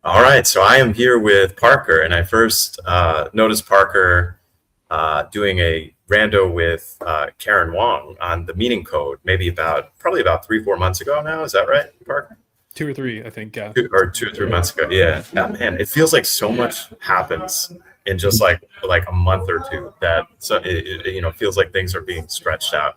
All right, so I am here with Parker, and I first noticed Parker doing a rando with Karen Wong on the meaning code, probably about 3-4 months ago now. Is that right, Parker? 2 or 3, I think. Yeah. 2 or 3 months ago. Yeah. Man, it feels like so much happens in just like a month or two. That so it feels like things are being stretched out.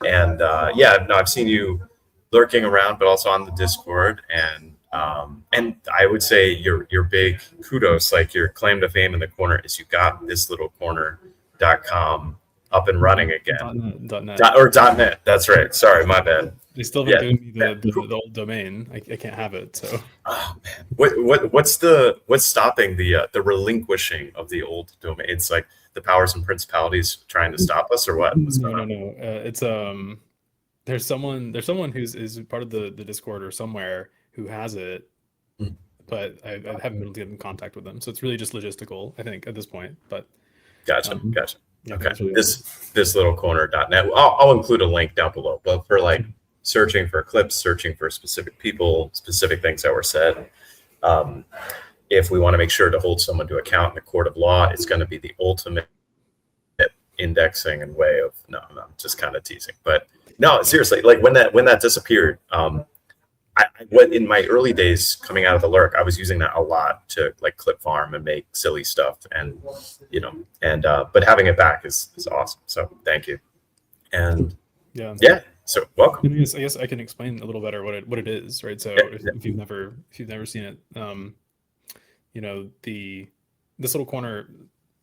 And yeah, no, I've seen you lurking around, but also on the Discord, and I would say your big kudos, like your claim to fame in the corner, is you got this little corner.com up and running again. .net. .net. That's right. Sorry, my bad. They still haven't Yeah. given me the old domain. I can't have it. So Oh man, what's stopping the relinquishing of the old domain? It's like the powers and principalities trying to stop us, or what? What's no, going no, on? no. It's there's someone who's is part of the Discord or somewhere who has it, Hmm. but I haven't been able to get in contact with them. So it's really just logistical, I think, at this point. But Gotcha. yeah, Okay. that's really This little corner.net. I'll include a link down below. But for like searching for clips, searching for specific people, specific things that were said, um, if we want to make sure to hold someone to account in the court of law, it's going to be the ultimate indexing and way of no, I'm just kind of teasing. But no, seriously, like when that disappeared, what in my early days coming out of the lurk, I was using that a lot to like clip farm and make silly stuff, and but having it back is awesome. So thank you, and yeah. so welcome. I guess I can explain a little better what it is, right? So if you've never seen it, this little corner,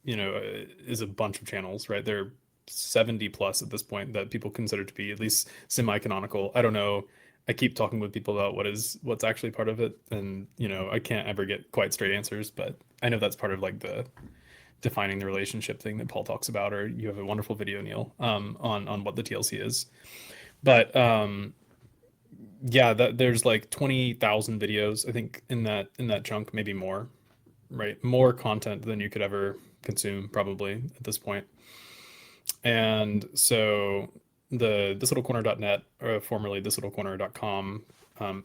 is a bunch of channels, right? There are 70 plus at this point that people consider to be at least semi-canonical. I don't know. I keep talking with people about what's actually part of it, and I can't ever get quite straight answers, but I know that's part of like the defining the relationship thing that Paul talks about, or you have a wonderful video, Neal, on what the TLC is. But yeah, there's like 20,000 videos, I think, in that chunk, maybe more, right? More content than you could ever consume probably at this point. And so the thislittlecorner.net, or formerly thislittlecorner.com,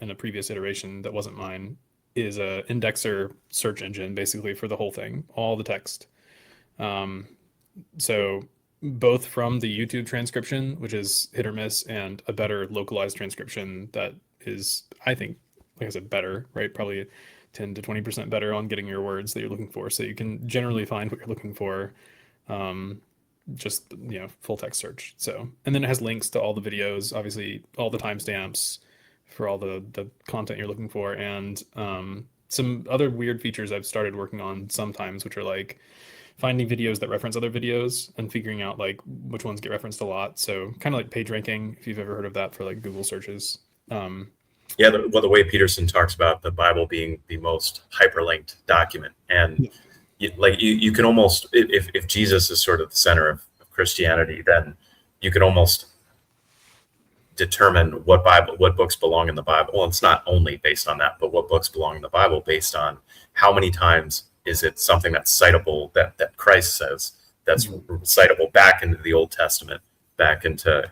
in a previous iteration that wasn't mine, is a indexer search engine basically for the whole thing, all the text. Um, so both from the YouTube transcription, which is hit or miss, and a better localized transcription that is, I think, like I said, better, right? Probably 10 to 20% better on getting your words that you're looking for. So you can generally find what you're looking for, just, full text search. So, and then it has links to all the videos, obviously all the timestamps for all the content you're looking for, and some other weird features I've started working on sometimes, which are like finding videos that reference other videos and figuring out like which ones get referenced a lot. So kind of like page ranking, if you've ever heard of that for like Google searches. Yeah, the way Peterson talks about the Bible being the most hyperlinked document, and you can almost, if Jesus is sort of the center of Christianity, then you can almost determine what books belong in the Bible. Well, it's not only based on that, but what books belong in the Bible based on how many times is it something that's citable, that Christ says, that's citable back into the Old Testament, back into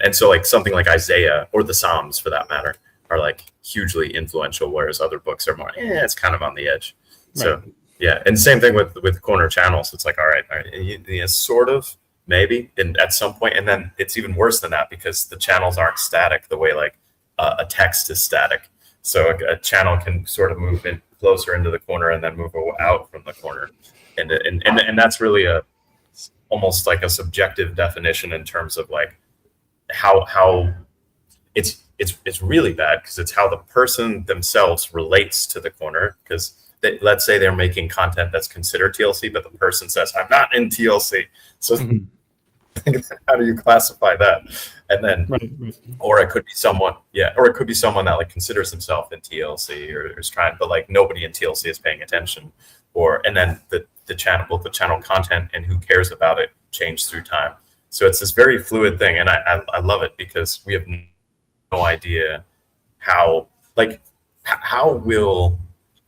and so like something like Isaiah or the Psalms for that matter are like hugely influential, whereas other books are more it's kind of on the edge. So Right. yeah, and same thing with corner channels. It's like all right, sort of maybe at some point, and then it's even worse than that because the channels aren't static the way like a text is static. So a channel can sort of move in closer into the corner and then move out from the corner, and that's really almost like a subjective definition in terms of like how it's really bad because it's how the person themselves relates to the corner. Because let's say they're making content that's considered TLC, but the person says, I'm not in TLC. So how do you classify that? And then, Right. or it could be someone that like considers himself in TLC or is trying, but like nobody in TLC is paying attention. And then the channel, both the channel content and who cares about it change through time. So it's this very fluid thing. And I love it because we have no idea how will,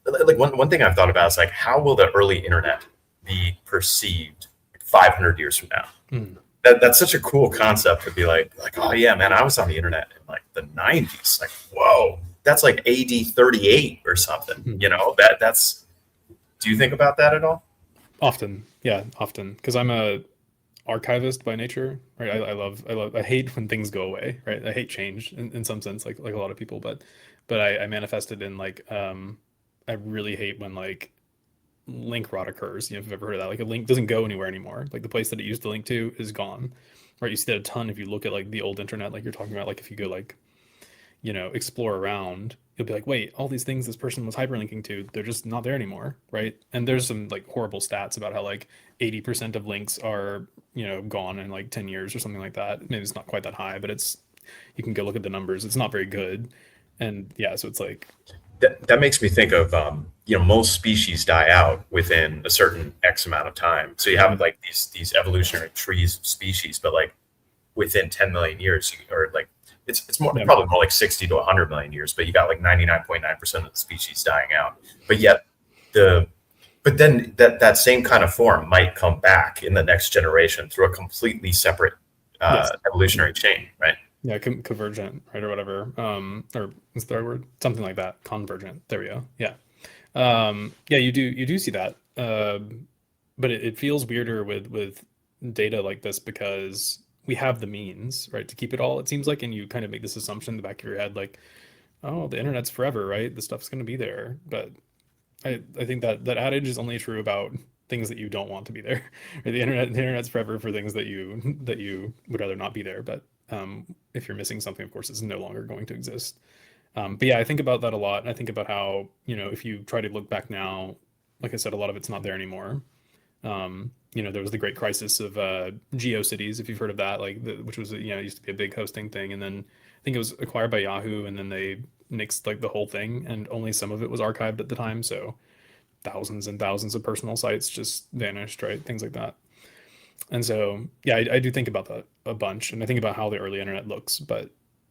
like one thing I've thought about is like, how will the early internet be perceived 500 years from now? That's such a cool concept to be like, oh yeah, man, I was on the internet in like the 90s. Like, whoa, that's like AD 38 or something. That's. Do you think about that at all? Often, yeah, often, because I'm a archivist by nature, right? I hate when things go away, right? I hate change in some sense, like a lot of people, but I manifest it in like I really hate when like link rot occurs. If you've ever heard of that, like a link doesn't go anywhere anymore. Like the place that it used to link to is gone, right? You see that a ton if you look at like the old internet, like you're talking about, like if you go like explore around, you'll be like, wait, all these things this person was hyperlinking to, they're just not there anymore, right? And there's some like horrible stats about how like 80% of links are, gone in like 10 years or something like that. Maybe it's not quite that high, but you can go look at the numbers. It's not very good. And yeah, so it's like, that makes me think of most species die out within a certain X amount of time. So you have like these evolutionary trees of species, but like within 10 million years, or like it's more probably more like 60 to 100 million years, but you got like 99.9% of the species dying out. But yet but then that same kind of form might come back in the next generation through a completely separate evolutionary chain, right? Yeah, convergent, right, or whatever. Or what's the third word? Something like that. Convergent. There we go. Yeah. Yeah, you do see that. But it feels weirder with data like this because we have the means, right, to keep it all, it seems like, and you kind of make this assumption in the back of your head, like, oh, the internet's forever, right? The stuff's going to be there. But I think that adage is only true about things that you don't want to be there. The internet's forever for things that you would rather not be there. But if you're missing something, of course, it's no longer going to exist. But yeah, I think about that a lot. And I think about how, if you try to look back now, like I said, a lot of it's not there anymore. There was the great crisis of GeoCities, if you've heard of that, which was, used to be a big hosting thing. And then I think it was acquired by Yahoo, and then they nixed like the whole thing, and only some of it was archived at the time. So thousands and thousands of personal sites just vanished, right? Things like that. And so, yeah, I do think about that a bunch, and I think about how the early internet looks, but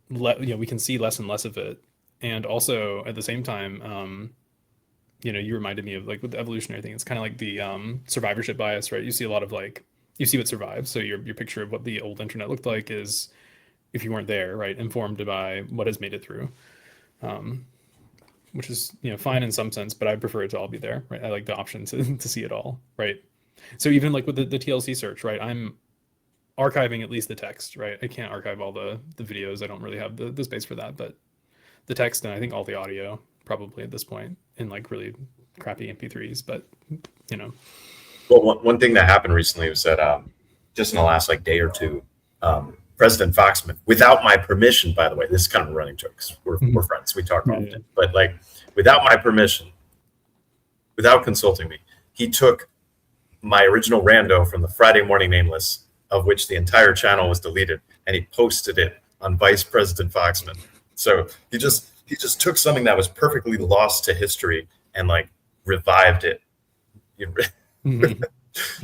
we can see less and less of it. And also at the same time, you reminded me of like with the evolutionary thing. It's kind of like the survivorship bias, right? You see a lot of like, you see what survives. So your picture of what the old internet looked like is, if you weren't there, right, informed by what has made it through, which is fine in some sense, but I prefer it to all be there, right? I like the option to see it all, right? So even like with the TLC search, right, I'm archiving at least the text, right? I can't archive all the videos. I don't really have the space for that, but the text and I think all the audio probably at this point in like really crappy MP3s, but Well, one thing that happened recently was that just in the last like day or two, President Foxman, without my permission, by the way, this is kind of a running joke because we're friends, we talk often, but like without my permission, without consulting me, he took my original rando from the Friday Morning Nameless, of which the entire channel was deleted, and he posted it on Vice President Foxman. So he just took something that was perfectly lost to history and like revived it.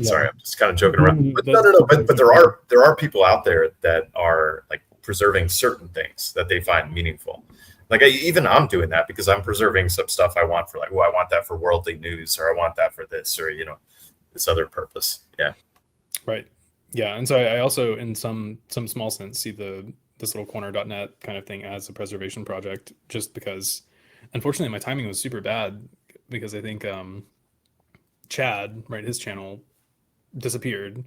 Sorry, I'm just kind of joking around. But no. But there are people out there that are like preserving certain things that they find meaningful. Like even I'm doing that because I'm preserving some stuff I want for like, I want that for worldly news, or I want that for this, or this other purpose. Yeah. Right. Yeah. And so I also, in some small sense, see this little corner.net kind of thing as a preservation project, just because unfortunately my timing was super bad, because I think Chad, right, his channel disappeared.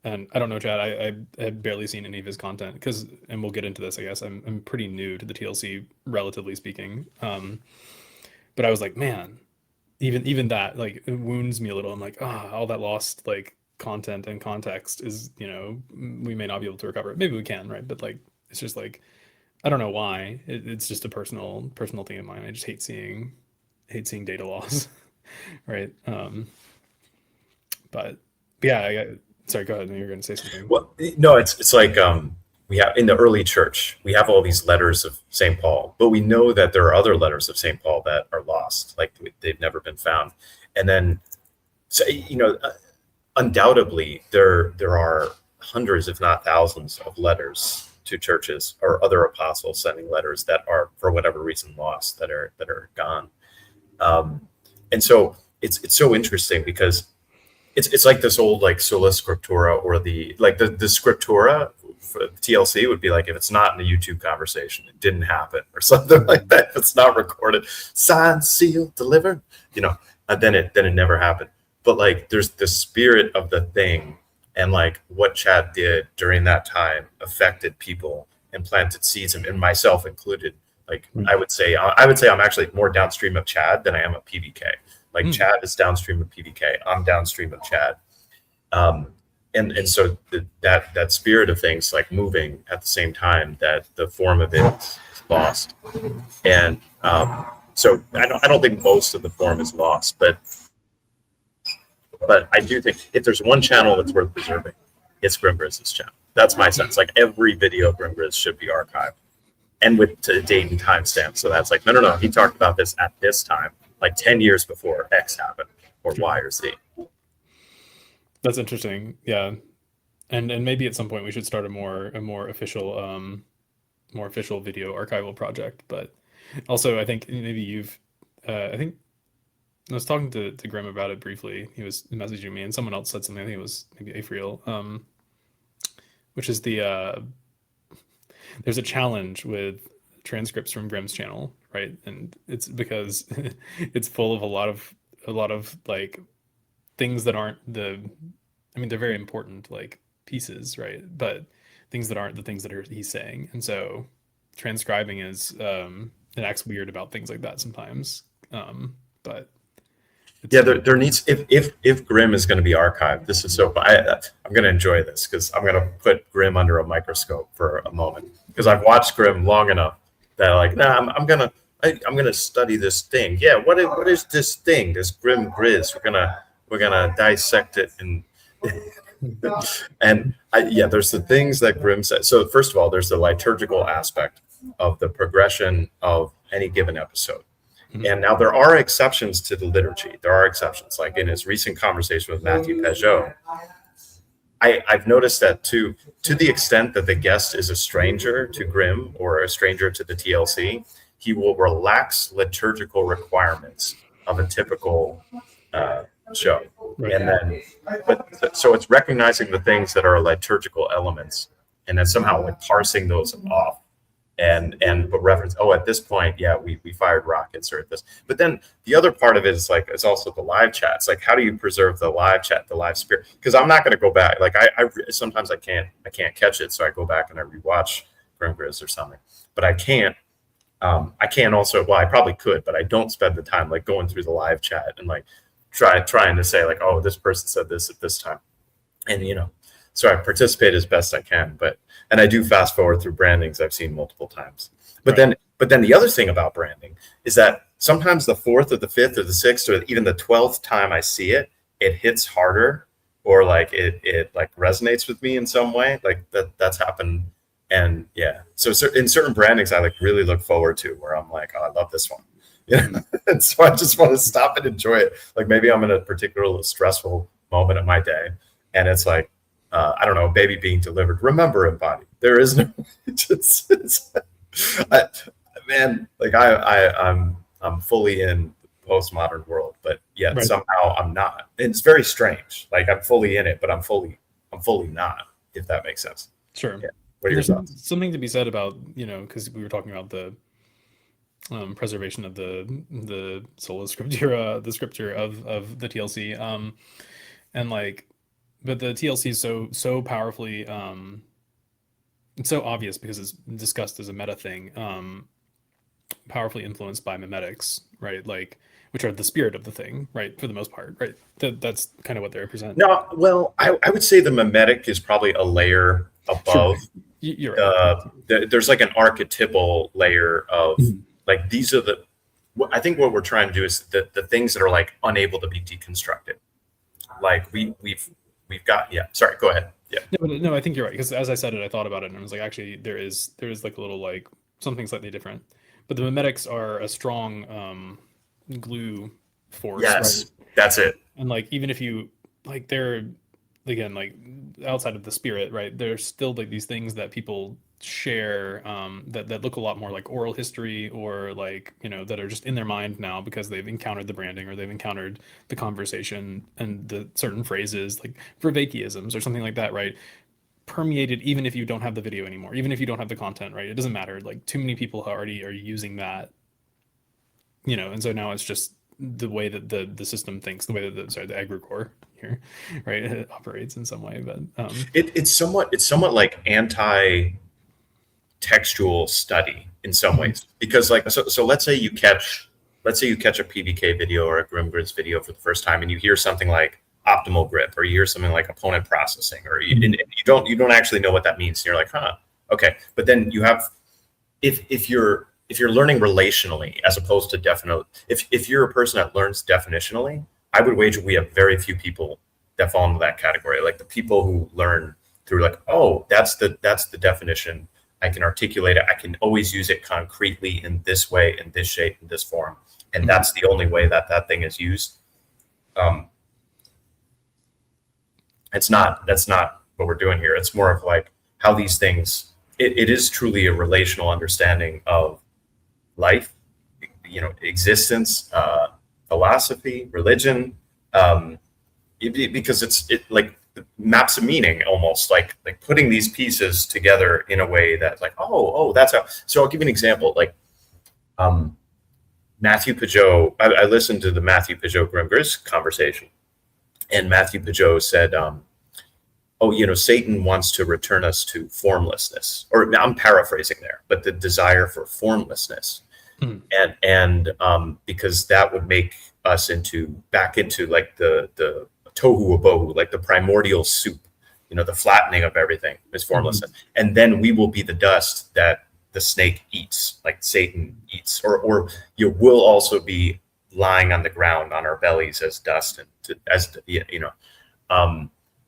And I don't know Chad, I had barely seen any of his content and we'll get into this, I guess. I'm pretty new to the TLC, relatively speaking. But I was like, man, even that, like, it wounds me a little. I'm like, all that lost like content and context is, we may not be able to recover it. Maybe we can, right? But like, it's just like, I don't know why. It's just a personal thing of mine. I just hate seeing data loss, right? But yeah, sorry, go ahead. You're going to say something. Well, no, it's like we have in the early church, we have all these letters of St. Paul, but we know that there are other letters of St. Paul that are lost, like they've never been found. And then, so undoubtedly, there are hundreds, if not thousands, of letters to churches or other apostles sending letters that are, for whatever reason, lost, that are gone. And so it's so interesting because it's like this old like sola scriptura, or the scriptura for TLC would be like, if it's not in a YouTube conversation, it didn't happen or something like that. If it's not recorded, signed, sealed, delivered, then it never happened. But like, there's the spirit of the thing, and like what Chad did during that time affected people and planted seeds, and myself included. Like I would say I'm actually more downstream of Chad than I am of PBK. Like Chad is downstream of PBK. I'm downstream of Chad. And so that spirit of things like moving at the same time, that the form of it is lost. And so I don't think most of the form is lost, but I do think if there's one channel that's worth preserving, it's Grimbriz's channel. That's my sense. Like every video of Grimbriz should be archived, and with to date and timestamp. So that's like, no, he talked about this at this time, like 10 years before X happened or Y or Z. That's interesting. Yeah. And maybe at some point we should start a more official video archival project. But also I think maybe I think I was talking to Grim about it briefly. He was messaging me, and someone else said something. I think it was maybe Afriel, which is there's a challenge with transcripts from Grim's channel, right? And it's because it's full of a lot of like things that aren't they're very important like pieces, right? But things that aren't the things that he's saying. And so transcribing is it acts weird about things like that sometimes. But yeah, there needs, if Grim is going to be archived, this is so I'm going to enjoy this because I'm going to put Grim under a microscope for a moment, because I've watched Grim long enough that I'm gonna study this thing. Yeah, what is this thing? This Grim Grizz? We're gonna dissect it and there's the things that Grim said. So first of all, there's the liturgical aspect of the progression of any given episode. And now there are exceptions to the liturgy. There are exceptions, like in his recent conversation with Matthew Peugeot. I've noticed that to the extent that the guest is a stranger to Grim or a stranger to the TLC, he will relax liturgical requirements of a typical show. Right. And then, so it's recognizing the things that are liturgical elements, and then somehow like parsing those off. But reference, at this point, we fired rockets or at this. But then the other part of it is like, it's also the live chats. Like, how do you preserve the live chat, the live spirit? Because I'm not going to go back. Like I sometimes I can't catch it, so I go back and I rewatch Grim Grizz or something. But I can't. I can't also. Well, I probably could, but I don't spend the time like going through the live chat and like trying to say like, oh, this person said this at this time, and so I participate as best I can, and I do fast forward through brandings I've seen multiple times. But then the other thing about branding is that sometimes the fourth or the fifth or the sixth or even the 12th time I see it, it hits harder, or like it like resonates with me in some way. Like that's happened. And so in certain brandings, I like really look forward to, where I'm like, oh, I love this one. And so I just want to stop and enjoy it. Like maybe I'm in a particularly stressful moment of my day, and it's like, I don't know, baby being delivered. Remember embody. There is no, I'm fully in the postmodern world, but yet somehow I'm not. It's very strange. Like I'm fully in it, but I'm fully not. If that makes sense. Sure. Yeah. What are your thoughts? Something to be said about because we were talking about the preservation of the sola scriptura, the scripture of the TLC, and like. But the TLC is so powerfully, it's so obvious because it's discussed as a meta thing, powerfully influenced by memetics, right? Like, which are the spirit of the thing, right? For the most part, right? That's kind of what they represent. No, well, I would say the memetic is probably a layer above. Sure. You're right. There's like an archetypal layer of like, these are I think what we're trying to do is the things that are like unable to be deconstructed. Like we've got, sorry, go ahead. Yeah. No, I think you're right. Because as I said it, I thought about it and I was like, actually, there is like a little like something slightly different. But the memetics are a strong glue force. Yes, right? That's it. And like, even if you like, they're again like outside of the spirit, right? There's still like these things that people share that look a lot more like oral history, or like that are just in their mind now because they've encountered the branding or they've encountered the conversation and the certain phrases like vervachiisms or something like that, right? permeated even if you don't have the video anymore, even if you don't have the content, right? It doesn't matter. Like too many people already are using that, and so now it's just the way that the system thinks, the way that the egregore here, right, it operates in some way. But It's somewhat like anti-textual study in some ways, because like so let's say you catch a PBK video or a Grimgrids video for the first time, and you hear something like optimal grip, or you hear something like opponent processing, or and you don't actually know what that means, and you're like, huh, okay. But then you have, if you're learning relationally as opposed to if you're a person that learns definitionally, I would wager we have very few people that fall into that category. Like the people who learn through like, oh, that's the definition. I can articulate it. I can always use it concretely in this way, in this shape, in this form, and that's the only way that thing is used. That's not what we're doing here. It's more of like how these things. It is truly a relational understanding of life, existence, philosophy, religion, because it like maps a meaning, almost like putting these pieces together in a way that like, oh, that's how. So I'll give you an example. Like Matthew Pajot, I listened to the Matthew Pajot Grimgrids conversation, and Matthew Pajot said, Satan wants to return us to formlessness, or I'm paraphrasing there, but the desire for formlessness. And because that would make us back into like the tohu abohu, like the primordial soup, the flattening of everything is formlessness. And then we will be the dust that the snake eats, like Satan eats, or you will also be lying on the ground on our bellies as dust,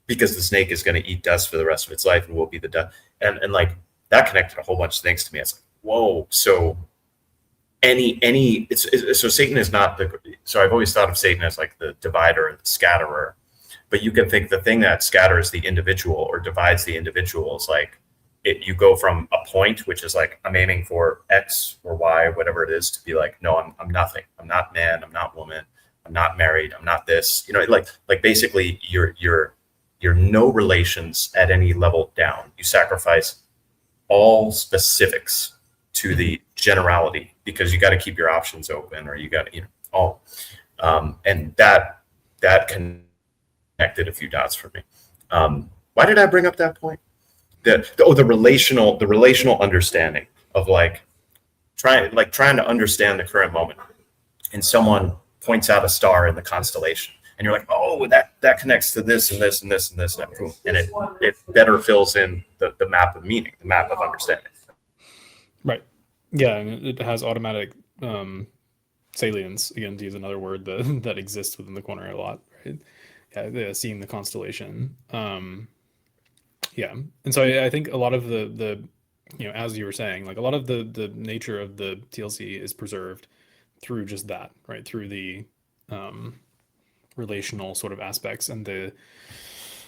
because the snake is going to eat dust for the rest of its life, and we'll be the dust. And like that connected a whole bunch of things to me. It's like, whoa, so so Satan is not so I've always thought of Satan as like the divider, the scatterer, but you can think the thing that scatters the individual or divides the individual is like you go from a point, which is like, I'm aiming for X or Y, whatever it is, to be like, no, I'm nothing. I'm not man. I'm not woman. I'm not married. I'm not this, like basically you're no relations at any level down. You sacrifice all specifics to the generality because you got to keep your options open, or you got all. And that connected a few dots for me. Why did I bring up that point? The relational understanding of trying to understand the current moment, and someone points out a star in the constellation, and you're like, oh, that connects to this and this and this and this, and it better fills in the map of meaning, the map of understanding. Right. Yeah, and it has automatic salience, again, to use another word that exists within the corner a lot, right? Yeah, seeing the constellation. Yeah, and so I think a lot of the as you were saying, like a lot of the nature of the TLC is preserved through just that, right? Through the relational sort of aspects and the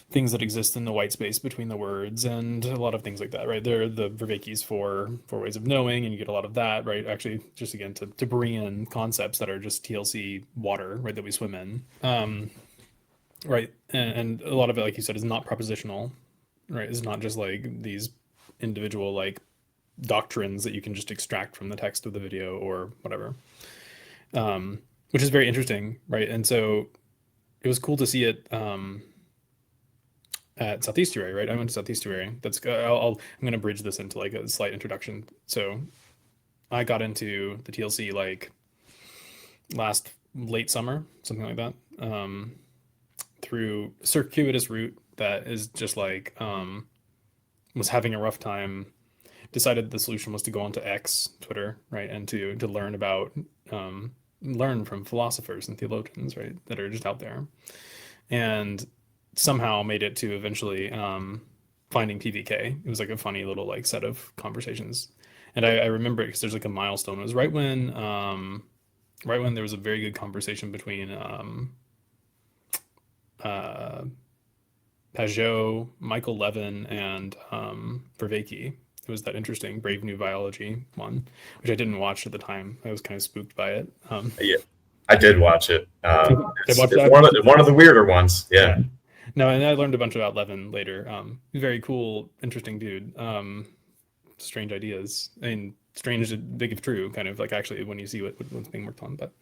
things that exist in the white space between the words, and a lot of things like that, right? There are the Vervaekis for ways of knowing, and you get a lot of that, right? Actually, just again to bring in concepts that are just TLC water, right, that we swim in, right? And a lot of it, like you said, is not propositional, right? It's not just like these individual like doctrines that you can just extract from the text of the video or whatever, which is very interesting, right? And so it was cool to see it at Southeastuary, right? I went to Southeastuary. I'm going to bridge this into like a slight introduction. So I got into the TLC like last late summer, something like that, through a circuitous route that is just like was having a rough time. Decided the solution was to go onto X, Twitter, right, and to learn about learn from philosophers and theologians, right, that are just out there, and somehow made it to eventually finding PVK. It was like a funny little like set of conversations, and I remember it because there's like a milestone. It was right when there was a very good conversation between Pajot, Michael Levin, and Vervaeke. It was that interesting Brave New Biology one, which I didn't watch at the time. I was kind of spooked by it. Yeah, I did watch it. It's one of the weirder ones. Yeah. No, and I learned a bunch about Levin later. Very cool, interesting dude. Strange ideas. I mean, strange, big if true, kind of like actually when you see what's being worked on. But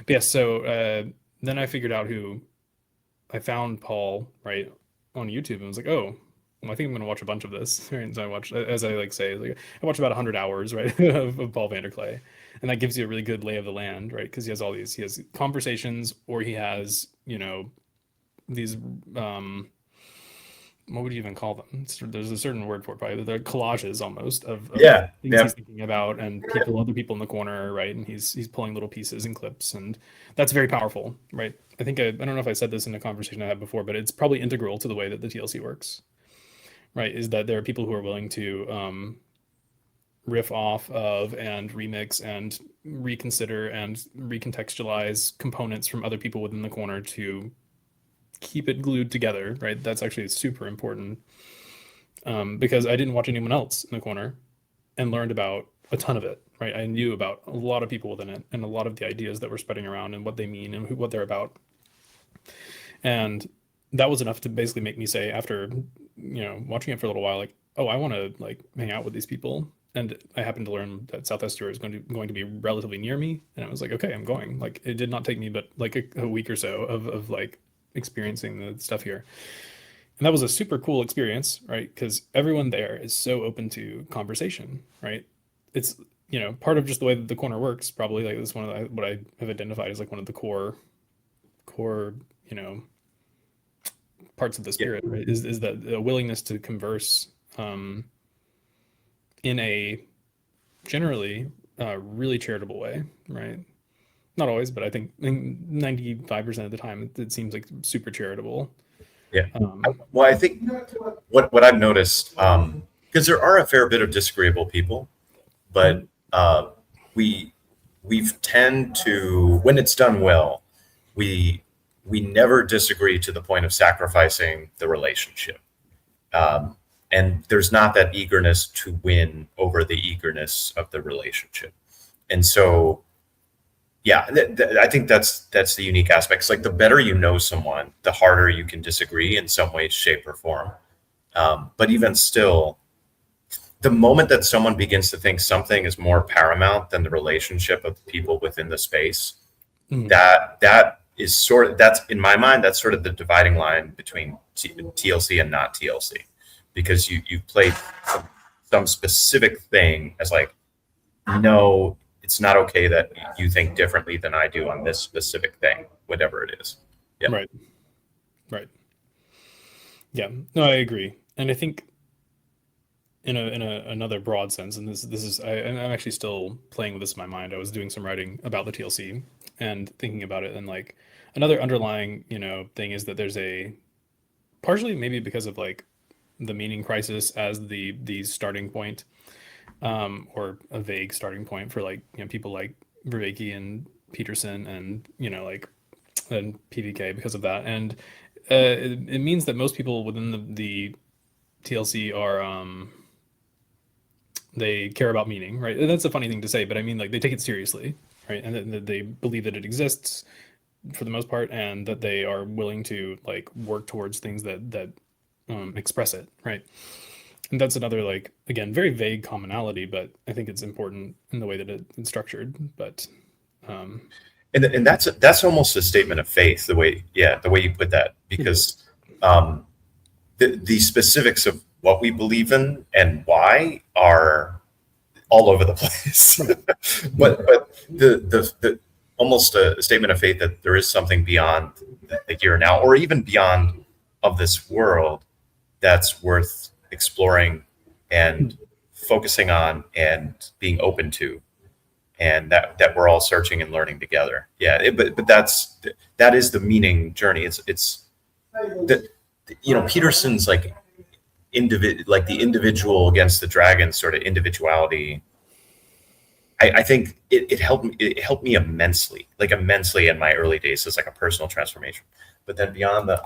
yeah, so then I figured out who I found Paul right on YouTube and was like, oh, well, I think I'm gonna watch a bunch of this. Right? And so I watched, as I like say, like I watched about 100 hours, right, of Paul Vanderklay, and that gives you a really good lay of the land, right? Because he has all these, he has conversations, or he has, these what would you even call them? There's a certain word for it, probably. They're collages almost of Yeah, things yeah, he's thinking about and people, other people in the corner, right? And he's pulling little pieces and clips, and that's very powerful, right? I think I don't know if I said this in a conversation I had before, but it's probably integral to the way that the TLC works, right? Is that there are people who are willing to riff off of and remix and reconsider and recontextualize components from other people within the corner to keep it glued together, right? That's actually super important because I didn't watch anyone else in the corner and learned about a ton of it, right? I knew about a lot of people within it and a lot of the ideas that were spreading around and what they mean and what they're about. And that was enough to basically make me say, after watching it for a little while, like, oh, I want to like hang out with these people. And I happened to learn that South Esther is going to be relatively near me, and I was like, okay, I'm going. Like, it did not take me but like a week or so of like experiencing the stuff here. And that was a super cool experience, right? Because everyone there is so open to conversation, right? It's, part of just the way that the corner works, probably like this one of what I have identified as like one of the core, you know, parts of the yeah. spirit, right? Is that the willingness to converse in a generally really charitable way, right? Not always, but I think 95% of the time it seems like super charitable. Yeah. Um, Well, I think what I've noticed, because there are a fair bit of disagreeable people, but we we've tend to, when it's done well, we we never disagree to the point of sacrificing the relationship. Um, and there's not that eagerness to win over the eagerness of the relationship. And so, yeah, I think that's the unique aspect. It's like the better you know someone, the harder you can disagree in some way, shape, or form. But even still, the moment that someone begins to think something is more paramount than the relationship of people within the space, mm, that is sort of, that's in my mind, that's sort of the dividing line between TLC and not TLC, because you've played some specific thing as like, no, it's not okay that you think differently than I do on this specific thing, whatever it is. Yeah. right, right. Yeah, no, I agree. And I think in another broad sense, and this is I'm actually still playing with this in my mind. I was doing some writing about the TLC and thinking about it, and like another underlying thing is that there's a partially maybe because of like the meaning crisis as the starting point, or a vague starting point for like people like Vervaeke and Peterson and like and PVK because of that, and it means that most people within the TLC are they care about meaning, right? And that's a funny thing to say, but I mean, like, they take it seriously, right? And that they believe that it exists for the most part, and that they are willing to like work towards things that express it, right? And that's another, like, again, very vague commonality, but I think it's important in the way that it's structured. But um, And that's almost a statement of faith, the way, yeah, the way you put that, it is. because um, the specifics of what we believe in and why are all over the place. Right. But the almost a statement of faith that there is something beyond the here and now, or even beyond of this world, that's worth exploring and focusing on and being open to, and that we're all searching and learning together. Yeah, but that is the meaning journey. It's that, Peterson's like like the individual against the dragon sort of individuality. I think it helped me. It helped me immensely, like immensely in my early days as like a personal transformation. But then beyond that,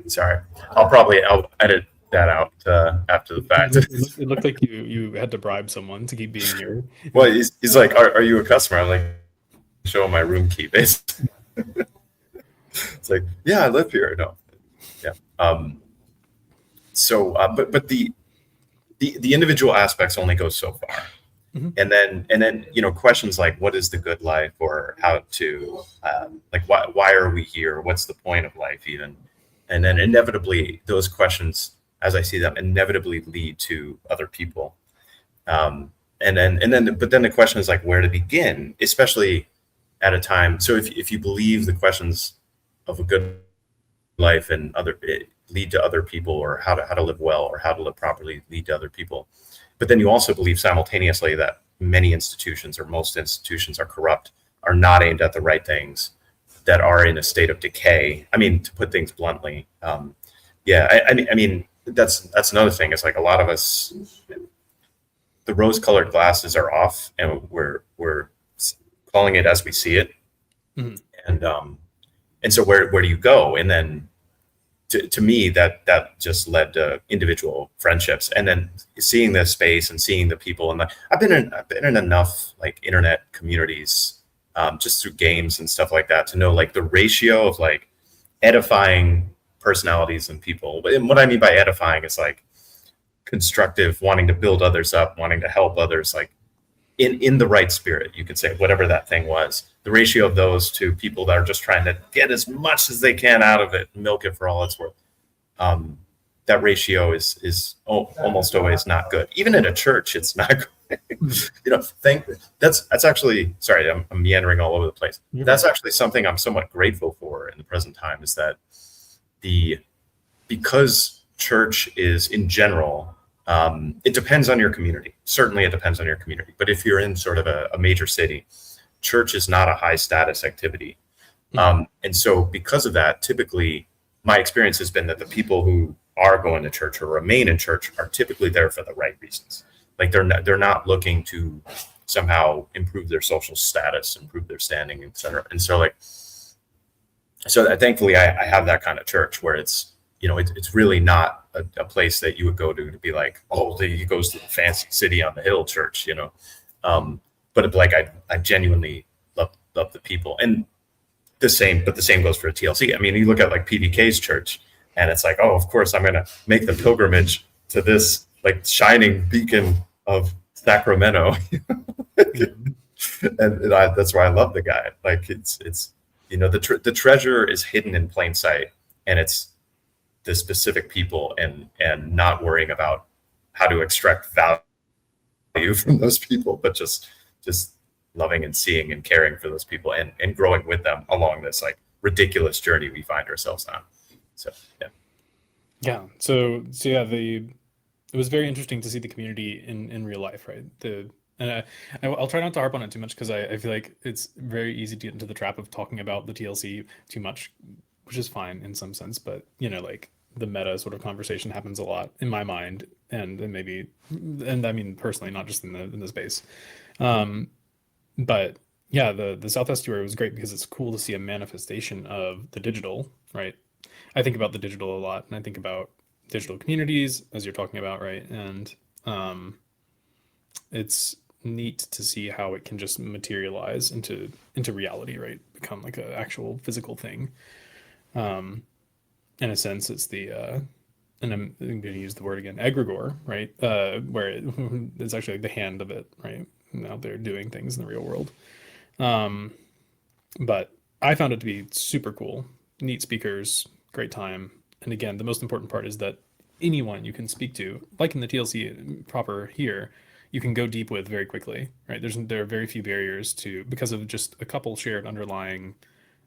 Sorry, I'll edit that out after the fact. It looked like you had to bribe someone to keep being here. Well, he's like, are you a customer? I'm like, show him my room key, basically. It's like, yeah, I live here. No, yeah. But the individual aspects only go so far. Mhm. And then questions like what is the good life, or how to like why are we here, what's the point of life even, and then inevitably those questions, as I see them, inevitably lead to other people. But then the question is like where to begin, especially at a time. So if you believe the questions of a good life and other lead to other people, or how to live well or how to live properly lead to other people, but then you also believe simultaneously that many institutions, or most institutions, are corrupt, are not aimed at the right things, that are in a state of decay. I mean, to put things bluntly, yeah. I mean, that's another thing. It's like a lot of us, the rose-colored glasses are off, and we're calling it as we see it. Mhm. And so where do you go? And then to me that just led to individual friendships, and then seeing the space and seeing the people. And I've been in enough like internet communities, just through games and stuff like that, to know like the ratio of like edifying personalities and people. And what I mean by edifying is like constructive, wanting to build others up, wanting to help others, like in the right spirit, you could say, whatever that thing was. The ratio of those to people that are just trying to get as much as they can out of it, milk it for all it's worth. That ratio is almost always not good. Even in a church, it's not good. That's actually, sorry, I'm meandering all over the place. That's actually something I'm somewhat grateful for in the present time, is that the because church is in general, it depends on your community. Certainly, it depends on your community. But if you're in sort of a major city, church is not a high status activity. And so because of that, typically my experience has been that the people who are going to church or remain in church are typically there for the right reasons. Like they're not looking to somehow improve their social status, improve their standing, etc. And so thankfully I have that kind of church where it's really not a place that you would go to be like, oh, he goes to the fancy city on the hill church, but like I genuinely love the people. And the same goes for TLC. I mean, you look at like PDK's church, and it's like, oh, of course I'm going to make the pilgrimage to this like shining beacon of Sacramento. That's why I love the guy. Like it's the treasure is hidden in plain sight, and it's the specific people, and not worrying about how to extract value from those people, but just loving and seeing and caring for those people, and growing with them along this like ridiculous journey we find ourselves on. So Yeah. So yeah, it was very interesting to see the community in real life, right? I'll try not to harp on it too much, because I feel like it's very easy to get into the trap of talking about the TLC too much, which is fine in some sense, but like the meta sort of conversation happens a lot in my mind, and I mean personally, not just in the space. Um, but yeah, the Southwest tour was great because it's cool to see a manifestation of the digital, right? I think about the digital a lot, and I think about digital communities as you're talking about, right? And um, it's neat to see how it can just materialize into reality, right? Become like an actual physical thing. Um, in a sense, it's and I'm going to use the word again, egregore, right? Where it's actually like the hand of it, right? Out there doing things in the real world. Um, but I found it to be super cool, neat speakers, great time. And again, the most important part is that anyone you can speak to, like in the TLC proper here, you can go deep with very quickly, right? There are very few barriers to, because of just a couple shared underlying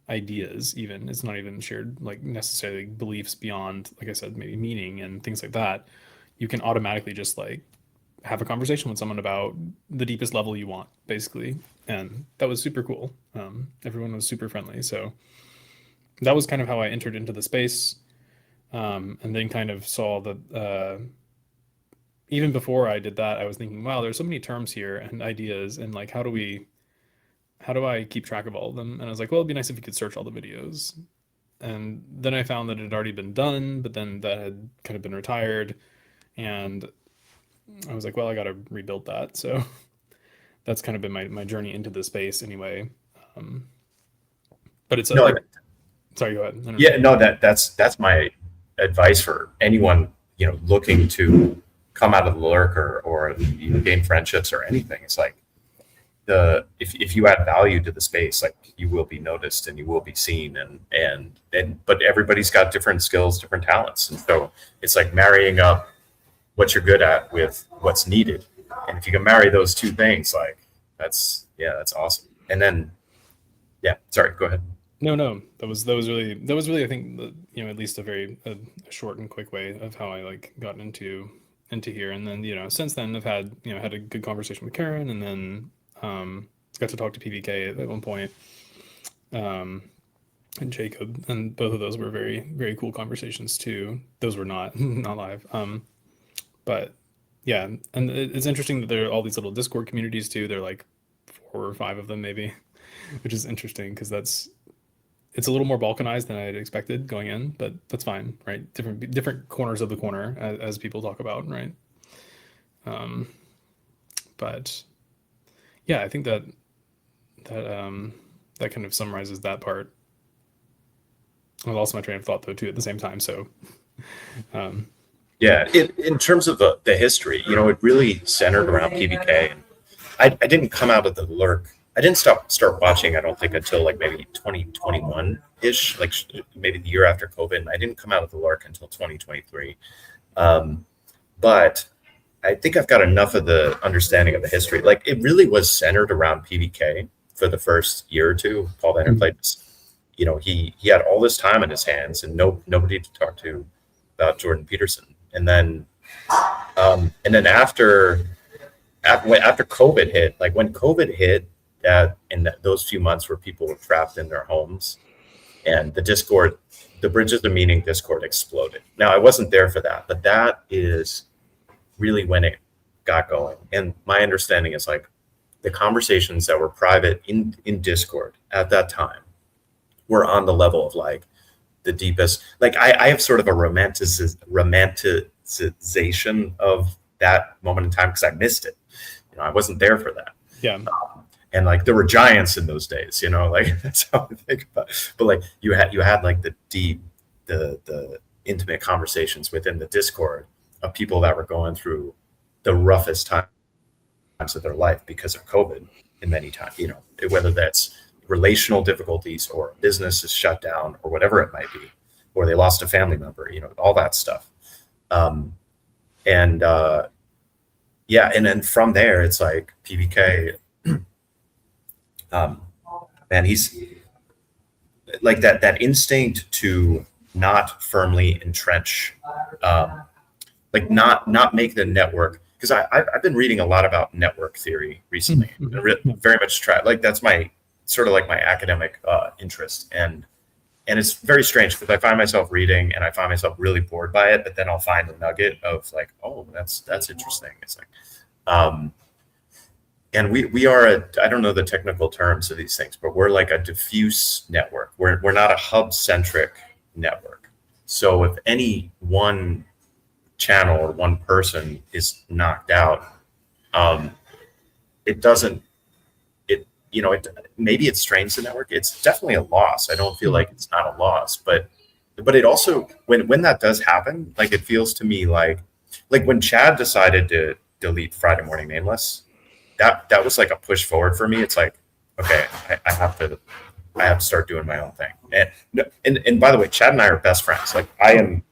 ideas. Even it's not even shared like necessarily beliefs beyond, like I said, maybe meaning and things like that. You can automatically just like have a conversation with someone about the deepest level you want, basically. And that was super cool. Everyone was super friendly. So that was kind of how I entered into the space. And then kind of saw that even before I did that, I was thinking, wow, there's so many terms here and ideas, and like, how do I keep track of all of them? And I was like, well, it'd be nice if you could search all the videos. and then I found that it had already been done, but then that had kind of been retired, and I was like, well, I got to rebuild that. So that's kind of been my journey into the space anyway. Um, but it's No, sorry, go ahead. I don't yeah, know. no, that's my advice for anyone, looking to come out of the lurker or gain friendships or anything. It's like if you add value to the space, like you will be noticed and you will be seen, and but everybody's got different skills, different talents, and so it's like marrying up what you're good at with what's needed. And if you can marry those two things, like that's awesome. And then sorry, go ahead. No, no, that was really I think at least a short and quick way of how I like got into here, and then since then I've had a good conversation with Karen, and then got to talk to PBK at one point, um, and Jacob, and both of those were very very cool conversations too. Those were not not live, but yeah, and it's interesting that there are all these little Discord communities too. They're like 4 or 5 of them maybe, which is interesting because it's a little more balkanized than I had expected going in, but that's fine, right? Different corners of the corner, as people talk about, right? Um, but yeah, I think that kind of summarizes that part. I lost my train of thought though too at the same time. So um, Yeah, in terms of the history, it really centered around PBK. And I didn't come out of the lurk. I didn't start watching, I don't think, until like maybe 2021 ish, like maybe the year after COVID. And I didn't come out of the lurk until 2023. But I think I've got enough of the understanding of the history. Like it really was centered around PBK for the first year or two. Paul Vanner played this. He had all this time in his hands and nobody to talk to about Jordan Peterson. And then after COVID hit, like when COVID hit, those few months where people were trapped in their homes, and the Bridges of Meaning Discord exploded. Now I wasn't there for that, but that is really when it got going. And my understanding is like the conversations that were private in Discord at that time were on the level of like the deepest. Like I have sort of a romanticization of that moment in time because I missed it. I wasn't there for that. yeah, And like there were giants in those days, like that's how I think about it. But like you had like the deep, the intimate conversations within the Discord of people that were going through the roughest times of their life because of COVID in many times, whether that's relational difficulties or business is shut down or whatever it might be, or they lost a family member, all that stuff. And then from there, it's like PBK, man, he's like that instinct to not firmly entrench, like not make the network. Because I've been reading a lot about network theory recently. Very much like that's my sort of like my academic interest, and it's very strange because I find myself reading and I find myself really bored by it, but then I'll find a nugget of like, oh, that's interesting. It's like, and we are I don't know the technical terms of these things, but we're like a diffuse network. We're not a hub centric network. So if any one channel or one person is knocked out, it doesn't. Maybe it strains the network. It's definitely a loss. I don't feel like it's not a loss, but it also when that does happen, like it feels to me like when Chad decided to delete Friday Morning Nameless, that was like a push forward for me. It's like, okay, I have to start doing my own thing. And by the way, Chad and I are best friends. Like I am,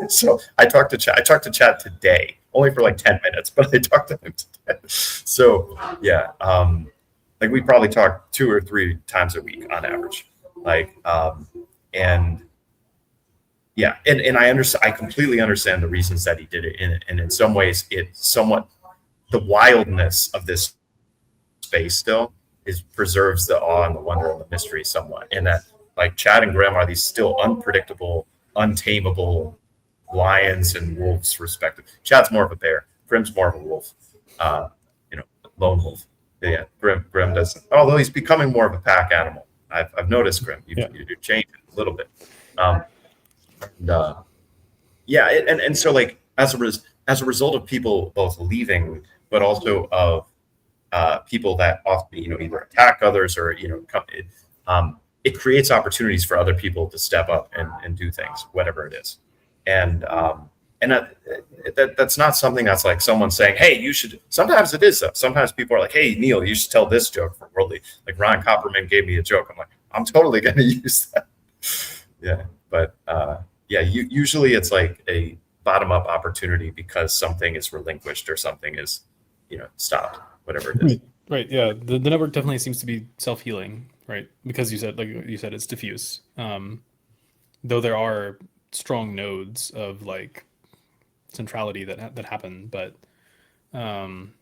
So I talked to Chad today, only for like 10 minutes, but I talked to him today. So yeah, like we probably talk 2 or 3 times a week on average. Like, and yeah, and I completely understand the reasons that he did it. And in some ways, it somewhat the wildness of this space still preserves the awe and the wonder and the mystery somewhat. And that like Chad and Graham are these still unpredictable, untamable lions and wolves, respectively. Chad's more of a bear. Grimm's more of a wolf. Lone wolf. Yeah, Grimm doesn't. Although he's becoming more of a pack animal. I've noticed Grimm. You're changing. a little bit. Um, and, yeah, and so like as a result of people both leaving, but also of people that often either attack others or it creates opportunities for other people to step up and do things, whatever it is, and that's not something that's like someone saying, hey, you should. Sometimes it is though. Sometimes people are like, hey, Neal, you should tell this joke for worldly. Like Ryan Copperman gave me a joke. I'm like, I'm totally going to use that. Yeah, but yeah, usually it's like a bottom up opportunity because something is relinquished or something is stopped, whatever it is. Right. Yeah. The network definitely seems to be self healing, right? Because you said, it's diffuse. Though there are strong nodes of like centrality that happen, but um,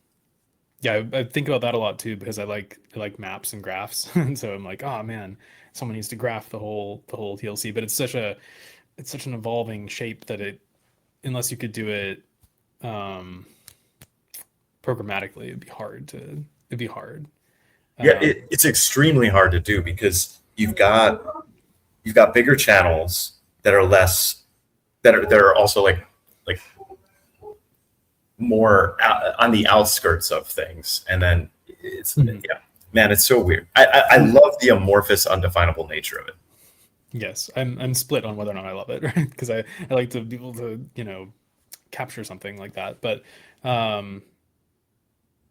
yeah, I think about that a lot too because I like maps and graphs, and so I'm like, oh man, someone needs to graph the whole TLC, but it's such an evolving shape that it unless you could do it um, programmatically, it'd be hard. Yeah, Um, it's extremely hard to do because you've got bigger channels that are less that are also like more on the outskirts of things, and then mhm. yeah, man, it's so weird. I love the amorphous, undefinable nature of it. Yes, I'm split on whether or not I love it, right? Because I like to be able to capture something like that, but um,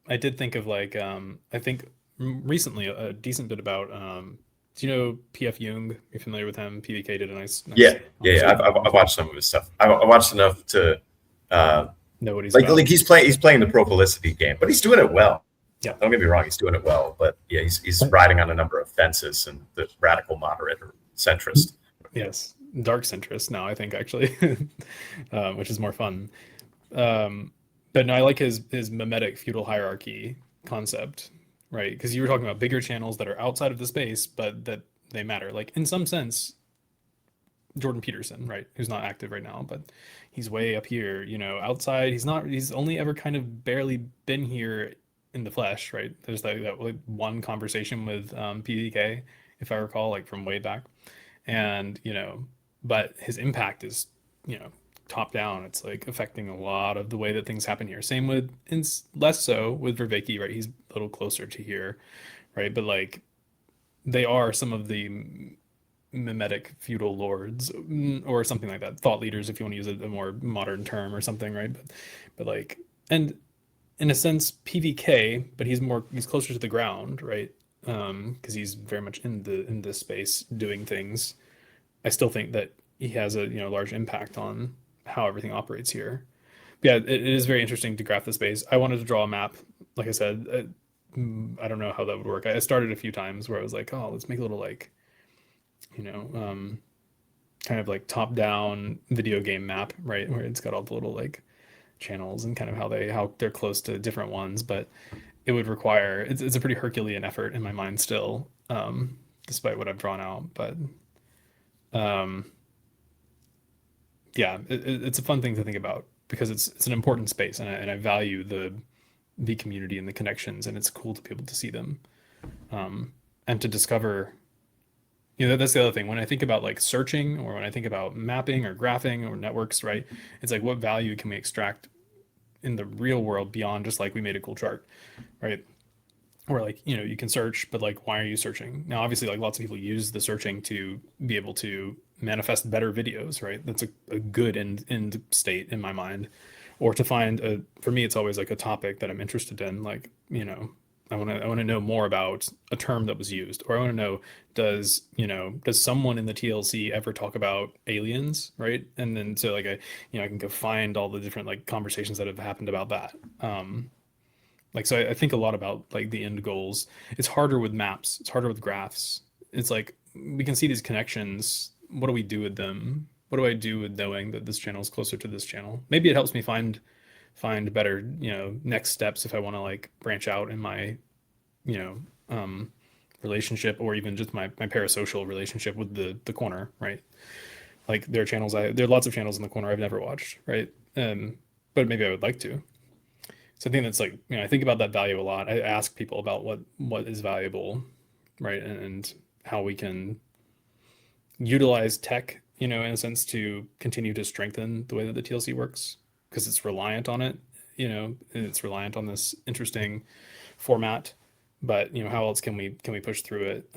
I did think of like I think recently a decent bit about do you know PF Jung? You're familiar with him? PVK did a nice Yeah, yeah, yeah. conversation I've watched some of his stuff. I watched enough to uh, know what he's like about. he's playing the propolicity game, but he's doing it well. Yeah. Don't get me wrong, he's doing it well, but yeah, he's riding on a number of fences and the radical moderate or centrist. Yes, dark centrist now, I think actually, which is more fun. But no, I like his mimetic feudal hierarchy concept, right? Because you were talking about bigger channels that are outside of the space, but that they matter. Like in some sense, Jordan Peterson, right, who's not active right now, but he's way up here, outside. He's not. He's only ever kind of barely been here in the flesh, right? There's that like one conversation with PDK, if I recall, like from way back, and but his impact is you know top down. It's like affecting a lot of the way that things happen here. Same with, and less so with Verveke, right? He's a little closer to here, right? But like they are some of the mimetic feudal lords or something like that, thought leaders if you want to use a more modern term or something, right? But like, and in a sense PVK, but he's closer to the ground, right? Because he's very much in this space doing things. I still think that he has a large impact on how everything operates here. But yeah, it is very interesting to graph the space. I wanted to draw a map, like I said. I don't know how that would work. I started a few times where I was like, oh, let's make a little like you know um, kind of like top down video game map, right, where it's got all the little like channels and kind of how they're close to different ones, but it would require it's a pretty Herculean effort in my mind still, despite what I've drawn out. But um, yeah, it's a fun thing to think about because it's an important space, and I value the community and the connections, and it's cool to be able to see them, and to discover. That's the other thing. When I think about like searching, or when I think about mapping or graphing or networks, right? It's like what value can we extract in the real world beyond just like we made a cool chart, right? Or like you can search, but like why are you searching? Now obviously like lots of people use the searching to be able to manifest better videos, right? That's a good end state in my mind. Or to find a for me it's always like a topic that I'm interested in, like I want to know more about a term that was used, or I want to know does someone in the TLC ever talk about aliens, right? And then so like I can go find all the different like conversations that have happened about that. Like so I think a lot about like the end goals. It's harder with maps. It's harder with graphs. It's like we can see these connections. What do we do with them? What do I do with knowing that this channel is closer to this channel? Maybe it helps me find better next steps if I want to like branch out in my you know relationship, or even just my parasocial relationship with the corner, right? Like there are lots of channels in the corner I've never watched, right? But maybe I would like to. So I think that's like I think about that value a lot. I ask people about what is valuable, right? And how we can utilize tech, in a sense, to continue to strengthen the way that the TLC works, because it's reliant on it, and it's reliant on this interesting format. But how else can we push through it?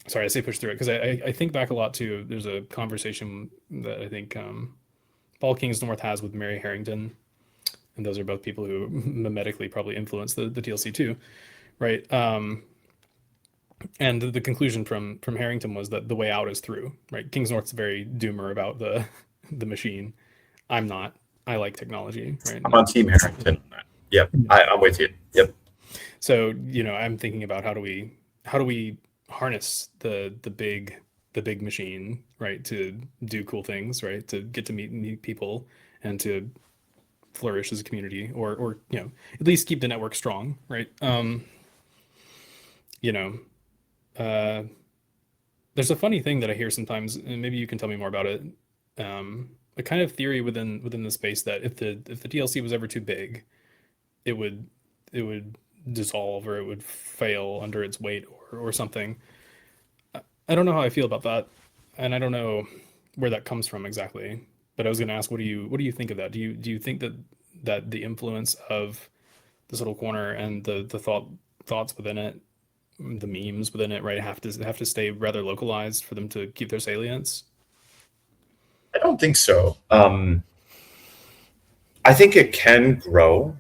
Sorry, I say push through it because I think back a lot to, there's a conversation that I think Paul Kingsnorth has with Mary Harrington, and those are both people who mimetically probably influenced the TLC too, right? And the conclusion from Harrington was that the way out is through, right? Kingsnorth's very doomer about the machine. I'm not. I like technology, right? I'm on Team Harrington. Yep, I'm with you. Yep. So I'm thinking about how do we harness the big machine, right, to do cool things, right, to get to meet people and to flourish as a community, or at least keep the network strong, right? There's a funny thing that I hear sometimes, and maybe you can tell me more about it. A kind of theory within the space that if the TLC was ever too big, it would dissolve, or it would fail under its weight, or something. I don't know how I feel about that, and I don't know where that comes from exactly. But I was going to ask, what do you think of that? Do you think that the influence of this little corner and the thoughts within it, the memes within it, right, have to stay rather localized for them to keep their salience? I don't think so. I think it can grow.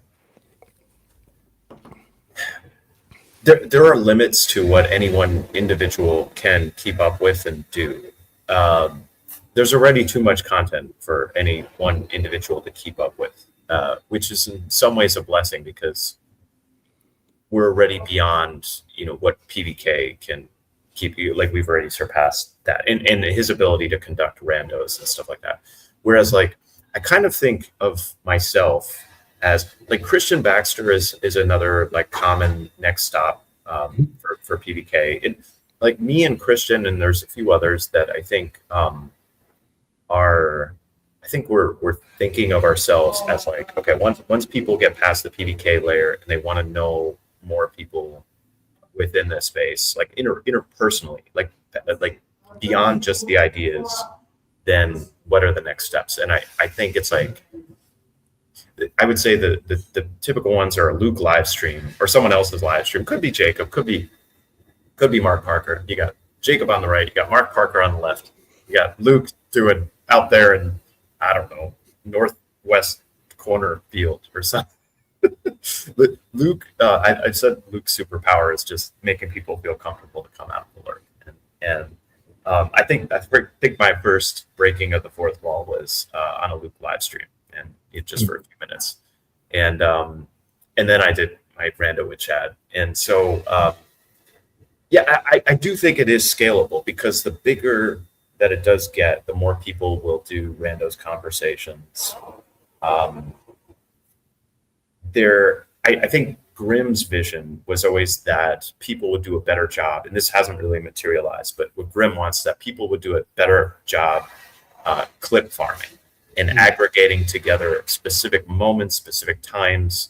There are limits to what any one individual can keep up with and do. There's already too much content for any one individual to keep up with, which is in some ways a blessing, because we're already beyond, what PBK can keep you. Like, we've already surpassed that, and his ability to conduct randos and stuff like that. Whereas, like, I kind of think of myself as, like, Christian Baxter is another, like, common next stop for PBK. And like me and Christian, and there's a few others that I think we're thinking of ourselves as, like, okay, once people get past the PBK layer and they want to know more people within this space, like interpersonally, like beyond just the ideas, then what are the next steps? And I think it's like, I would say the typical ones are a Luke live stream or someone else's live stream. Could be Jacob, could be Mark Parker. You got Jacob on the right, you got Mark Parker on the left, you got Luke doing out there in, I don't know, northwest corner field or something. But Luke, I said Luke's superpower is just making people feel comfortable to come out and learn. And I think my first breaking of the fourth wall was on a Luke live stream, and just for a few minutes, and then I did my rando with Chad, and so I do think it is scalable, because the bigger that it does get, the more people will do randos conversations. I think Grimm's vision was always that people would do a better job, and this hasn't really materialized, but what Grimm wants, that people would do a better job clip farming and aggregating together specific moments, specific times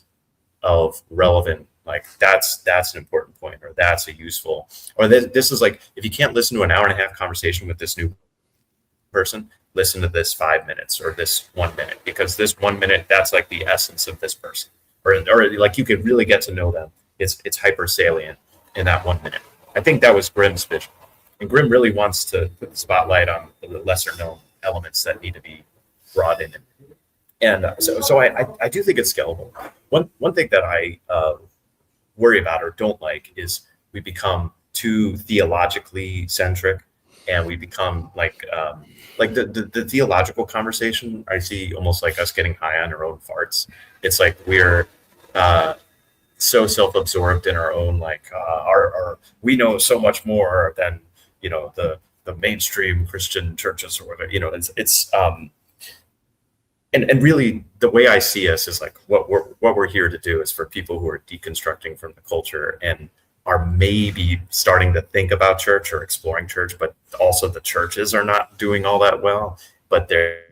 of relevant, like that's an important point, or that's a useful, or this is like, if you can't listen to an hour and a half conversation with this new person, listen to this 5 minutes or this 1 minute, because this 1 minute, that's like the essence of this person, or like you could really get to know them. It's hyper salient in that 1 minute. I think that was Grimm's vision, and Grimm really wants to put the spotlight on the lesser known elements that need to be brought in. And so I do think it's scalable. One thing that I worry about or don't like is we become too theologically centric, and we become like the theological conversation. I see almost like us getting high on our own farts. It's like we're so self-absorbed in our own, like our we know so much more than the mainstream Christian churches or whatever. It's and really the way I see us is like what we're here to do is for people who are deconstructing from the culture and are maybe starting to think about church or exploring church, but also the churches are not doing all that well, but they're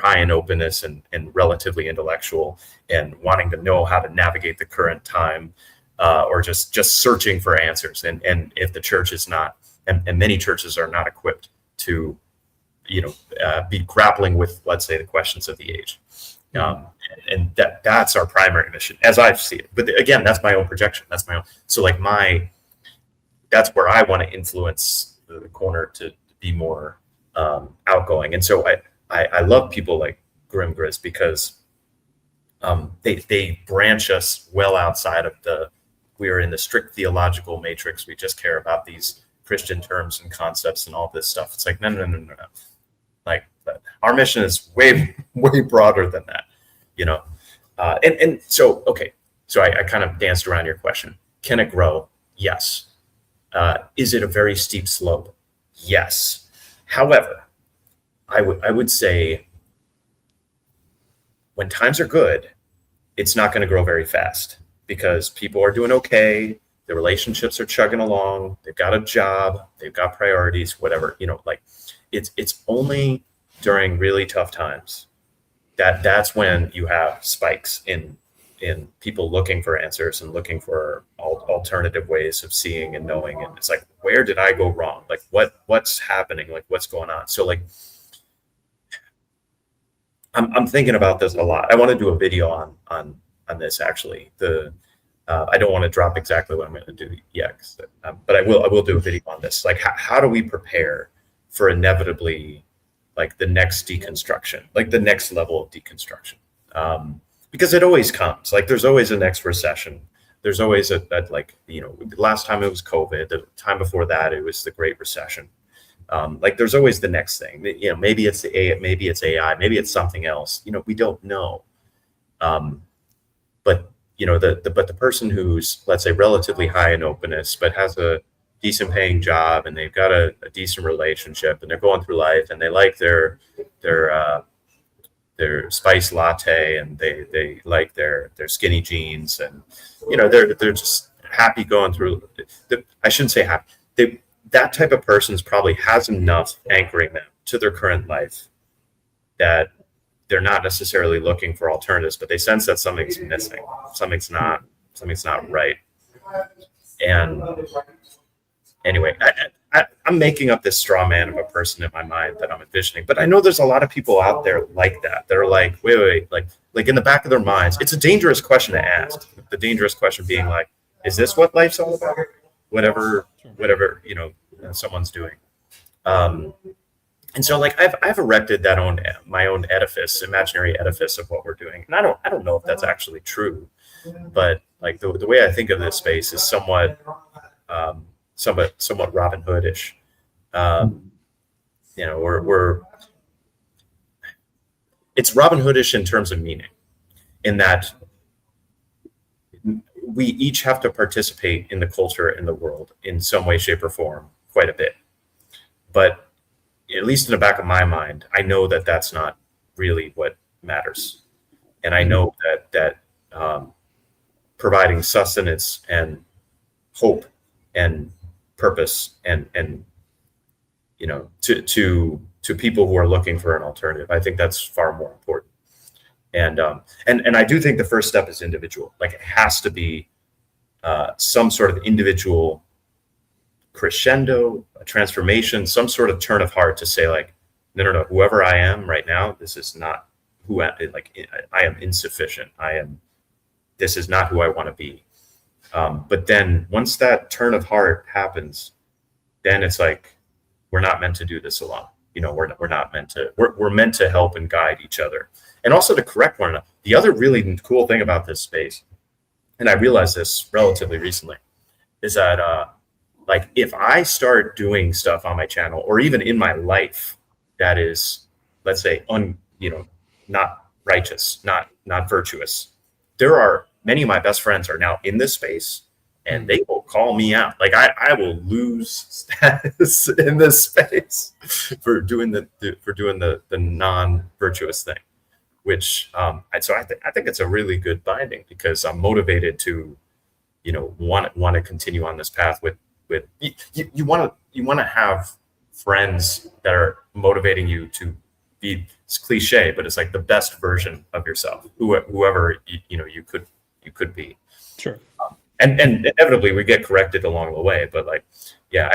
high in openness and relatively intellectual and wanting to know how to navigate the current time, or just searching for answers. And if the church is not and many churches are not equipped to, be grappling with, let's say, the questions of the age. And that's our primary mission, as I see it. But again, that's my own projection. That's my own. So like that's where I want to influence the corner to be more outgoing. And so I love people like Grim Grizz because they branch us well outside of we are in the strict theological matrix. We just care about these Christian terms and concepts and all this stuff. It's like, no. Like our mission is way, way broader than that, and so, okay. So I kind of danced around your question. Can it grow? Yes. Is it a very steep slope? Yes. However, I would say when times are good, it's not going to grow very fast because people are doing okay. The relationships are chugging along. They've got a job. They've got priorities, whatever, like it's only during really tough times that's when you have spikes in people looking for answers and looking for alternative ways of seeing and knowing. And it's like, where did I go wrong? Like what's happening? Like what's going on? So like, I'm thinking about this a lot. I want to do a video on this actually. I don't want to drop exactly what I'm going to do yet, but I will do a video on this. Like how do we prepare for inevitably like the next deconstruction, like the next level of deconstruction? Because it always comes. Like there's always a next recession. There's always that like, the last time it was COVID, the time before that it was the Great Recession. Like there's always the next thing. Maybe it's maybe it's AI, maybe it's something else. We don't know. But the person who's, let's say, relatively high in openness, but has a decent paying job and they've got a decent relationship and they're going through life and they like their spice latte and they like their skinny jeans and they're just happy going through. I shouldn't say happy. That type of person probably has enough anchoring them to their current life that they're not necessarily looking for alternatives, but they sense that something's missing, something's not right. And anyway, I'm making up this straw man of a person in my mind that I'm envisioning, but I know there's a lot of people out there like that. They're like, wait, like in the back of their minds, it's a dangerous question to ask. The dangerous question being like, is this what life's all about? Whatever someone's doing. And so like I've erected my own imaginary edifice of what we're doing. And I don't know if that's actually true, but like the way I think of this space is somewhat Robin Hood-ish. It's Robin Hood-ish in terms of meaning, in that we each have to participate in the culture in the world in some way, shape, or form quite a bit. But at least in the back of my mind, I know that that's not really what matters. And I know that providing sustenance and hope and purpose and to people who are looking for an alternative, I think that's far more important. And I do think the first step is individual. Like it has to be some sort of individual crescendo, a transformation, some sort of turn of heart to say like, no, whoever I am right now, this is not who I am insufficient. This is not who I want to be. But then once that turn of heart happens, then it's like, we're not meant to do this alone. We're meant to help and guide each other, and also to correct one another. The other really cool thing about this space, and I realized this relatively recently, is that like if I start doing stuff on my channel or even in my life that is, let's say, not righteous, not virtuous, there are many of my best friends are now in this space, and they will call me out. Like I will lose status in this space for doing the non-virtuous thing, which so I think it's a really good binding, because I'm motivated to want to continue on this path with you want to have friends that are motivating you to be, it's cliche, but it's like the best version of yourself, whoever you could be. Sure. And inevitably we get corrected along the way, but like, yeah,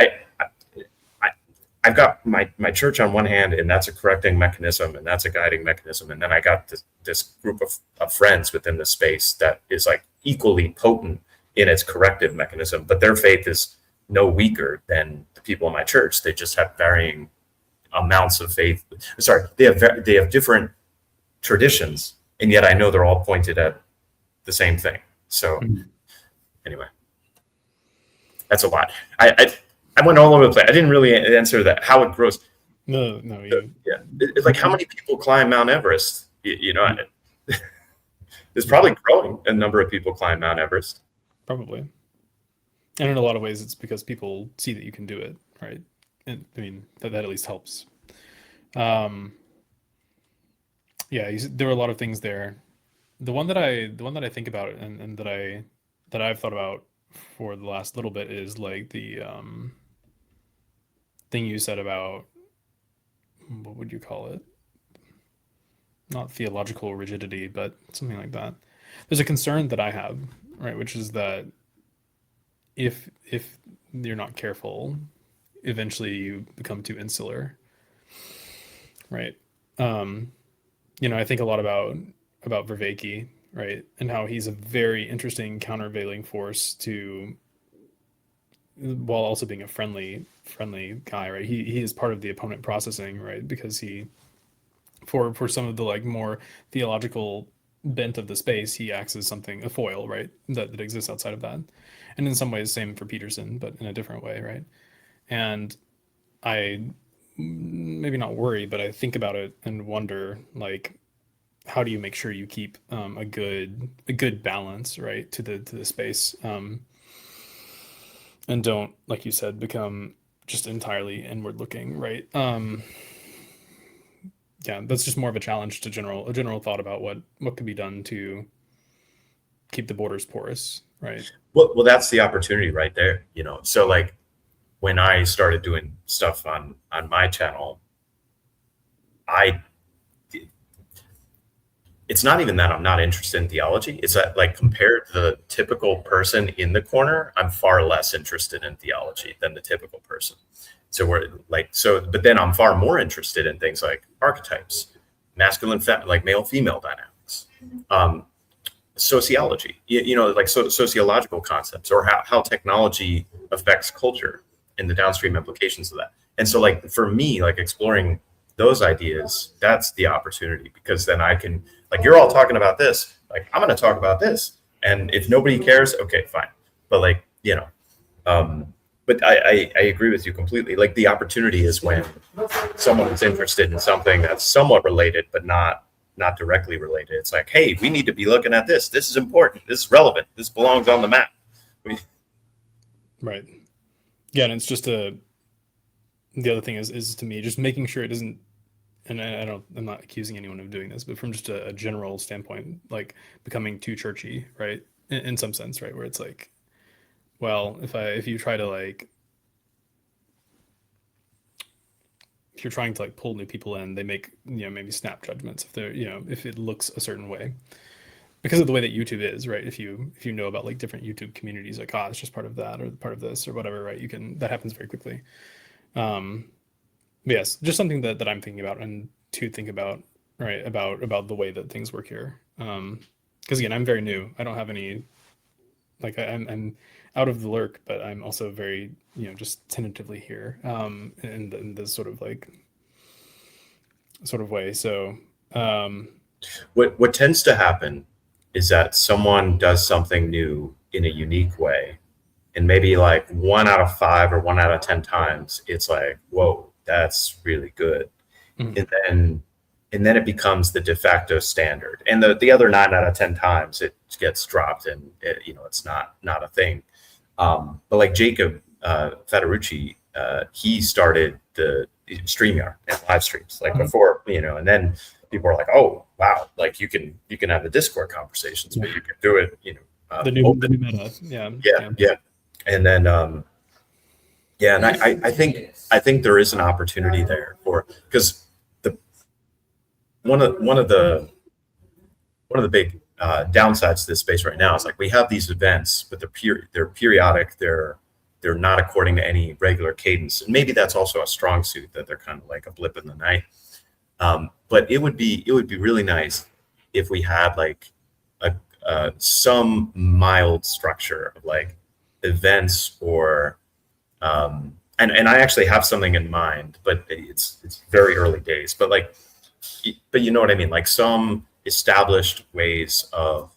I've got my church on one hand, and that's a correcting mechanism, and that's a guiding mechanism, and then I got this group of friends within the space that is like equally potent in its corrective mechanism, but their faith is no weaker than the people in my church. They just have varying amounts of faith. Sorry, they have different traditions, and yet I know they're all pointed at the same thing. So anyway, that's a lot. I went all over the place. I didn't really answer that, how it grows. No, yeah. It's like how many people climb Mount Everest? There's probably growing a number of people climb Mount Everest. Probably. And in a lot of ways, it's because people see that you can do it, right? And I mean, that at least helps. Yeah, there were a lot of things there. The one that I think about and that I've thought about for the last little bit is like the thing you said about, what would you call it? Not theological rigidity, but something like that. There's a concern that I have, right, which is that if you're not careful, eventually you become too insular, right? I think a lot about Vervaeke, right, and how he's a very interesting countervailing force to, while also being a friendly guy, right? He is part of the opponent processing, right, because he, for some of the like more theological bent of the space, he acts as a foil, right, that exists outside of that. And in some ways, same for Peterson, but in a different way, right? And I maybe not worry, but I think about it and wonder, like, how do you make sure you keep a good balance, right, to the space, and don't, like you said, become just entirely inward looking, right? Yeah, that's just more of a challenge to a general thought about what could be done to keep the borders porous, right? Well, that's the opportunity right there, So like when I started doing stuff on my channel, it's not even that I'm not interested in theology. It's that, like, compared to the typical person in the corner, I'm far less interested in theology than the typical person. So but then I'm far more interested in things like archetypes, masculine, like male, female dynamics, sociology, like sociological concepts, or how technology affects culture and the downstream implications of that. And so, like, for me, like, exploring those ideas, that's the opportunity, because then I can, like, you're all talking about this, like, I'm going to talk about this. And if nobody cares, okay, fine. But like, but I agree with you completely. Like, the opportunity is when someone is interested in something that's somewhat related, but not directly related. It's like, hey, we need to be looking at this. This is important. This is relevant. This belongs on the map. Right. Yeah, and it's just the other thing is to me, just making sure it isn't, and I'm not accusing anyone of doing this, but from just a general standpoint, like becoming too churchy, right? In some sense, right? Where it's like, well, if you try to, like, if you're trying to like pull new people in, they make, maybe snap judgments if they're, if it looks a certain way, because of the way that YouTube is, right? If you know about like different YouTube communities, like, it's just part of that or part of this or whatever, right? That happens very quickly. Yes, just something that I'm thinking about and to think about, right? About the way that things work here. Because again, I'm very new. I don't have any, like, I'm out of the lurk, but I'm also very, just tentatively here, in this sort of way. So, what tends to happen is that someone does something new in a unique way, and maybe like 1 out of 5 or 1 out of 10 times, it's like, whoa, that's really good. Mm-hmm. And then it becomes the de facto standard. And the other 9 out of 10 times it gets dropped, and it's not a thing. But like Jacob Federucci, he started the StreamYard and live streams, like, before, and then people are like, oh wow, like you can have the Discord conversations, but you can do it, the new meta. Yeah. And then and I think there is an opportunity there, because one of the big downsides to this space right now is, like, we have these events, but they're periodic, they're they're not according to any regular cadence. And maybe that's also a strong suit, that they're kind of like a blip in the night. But it would be really nice if we had like some mild structure of like events, or and I actually have something in mind, but it's very early days. But you know what I mean, like some established ways of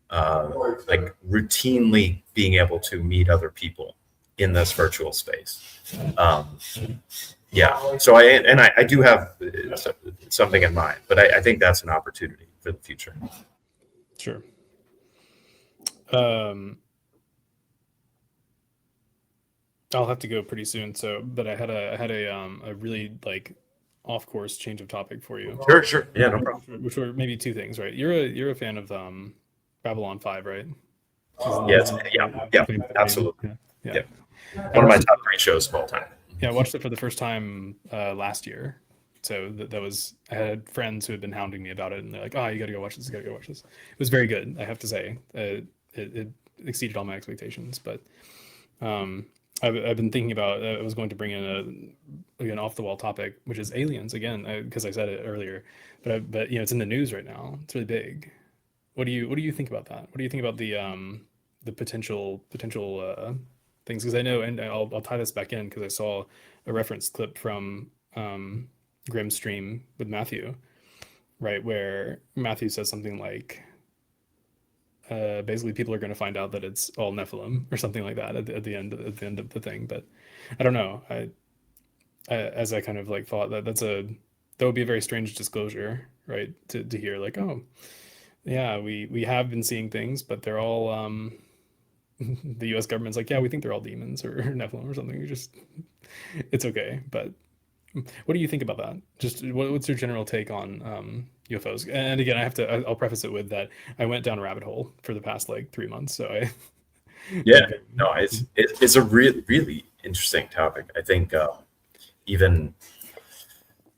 like routinely being able to meet other people in this virtual space. Yeah, so I do have something in mind, but I think that's an opportunity for the future. Sure. I'll have to go pretty soon. So, but I had a really like off course change of topic for you. Sure. Yeah, no problem. Which were maybe two things, right? You're a fan of Babylon 5, right? Yes, yeah, absolutely. Yeah. One of my top 3 shows of all time. Yeah, I watched it for the first time last year. So that was, I had friends who had been hounding me about it, and they're like, "Oh, you got to go watch this. You got to go watch this." It was very good, I have to say. It exceeded all my expectations. But I've been thinking about. I was going to bring in an off the wall topic, which is aliens again, because I said it earlier. But you know, it's in the news right now. It's really big. What do you think about that? What do you think about the potential things? Because I know, and I'll tie this back in because I saw a reference clip from Grimm's stream with Matthew, right, where Matthew says something like, basically people are going to find out that it's all Nephilim or something like that at the end of the thing. But I don't know. I as I kind of like thought that would be a very strange disclosure, right? To hear like, oh yeah, we have been seeing things, but they're all the U.S. government's like, yeah, we think they're all demons or Nephilim or something. It's okay. But what do you think about that? Just what's your general take on UFOs? And again, I'll preface it with that I went down a rabbit hole for the past like 3 months. So it's a really interesting topic. I think even,